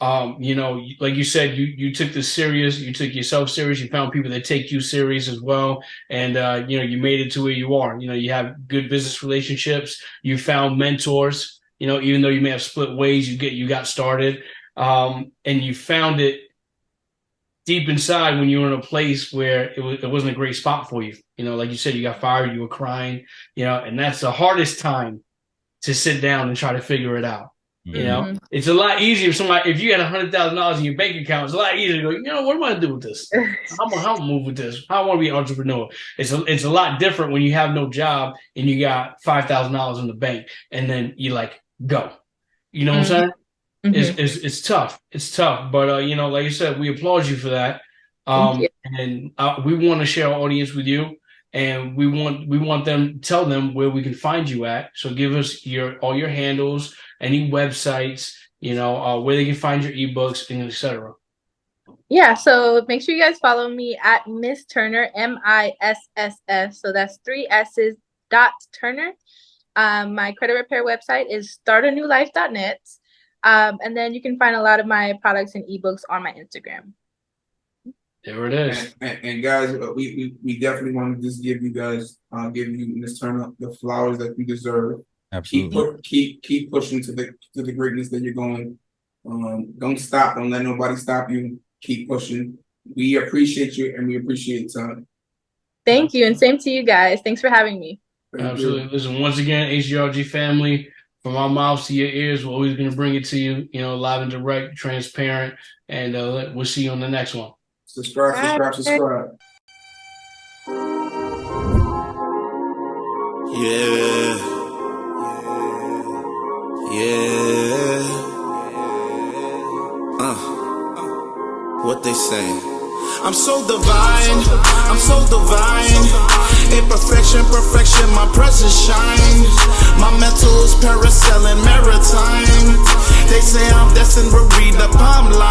You know, like you said, you took this serious, you took yourself serious, you found people that take you serious as well. And, you know, you made it to where you are. You know, you have good business relationships, you found mentors, you know, even though you may have split ways, you got started. And you found it deep inside when you were in a place where it wasn't a great spot for you. You know, like you said, you got fired, you were crying, you know, and that's the hardest time to sit down and try to figure it out. You know, it's a lot easier if you had $100,000 in your bank account, it's a lot easier to go, you know, what am I gonna do with this? How am I move with this? How I want to be an entrepreneur. It's a lot different when you have no job and you got $5,000 in the bank and then you like go. You know what I'm saying? It's tough. It's tough. But you know, like I said, we applaud you for that. And we want to share our audience with you. And we want them, tell them where we can find you at. So give us all your handles, any websites, you know, where they can find your ebooks, and etc. Yeah, so make sure you guys follow me at Miss Turner, MISSS. So that's 3 S's .Turner. My credit repair website is startanewlife.net. And then you can find a lot of my products and ebooks on my Instagram. There it is. And guys, we definitely want to just give you Ms. Turner the flowers that you deserve. Absolutely. Keep pushing to the greatness that you're going. Don't stop. Don't let nobody stop you. Keep pushing. We appreciate you, and we appreciate time. Thank you, and same to you guys. Thanks for having me. Absolutely. Listen, once again, H.G.R.G family, from our mouths to your ears, we're always going to bring it to you, you know, live and direct, transparent, and we'll see you on the next one. Subscribe. Yeah. What they say? I'm so divine. Perfection, my presence shines. My mental is parasailing maritime. They say I'm destined to read the palm line.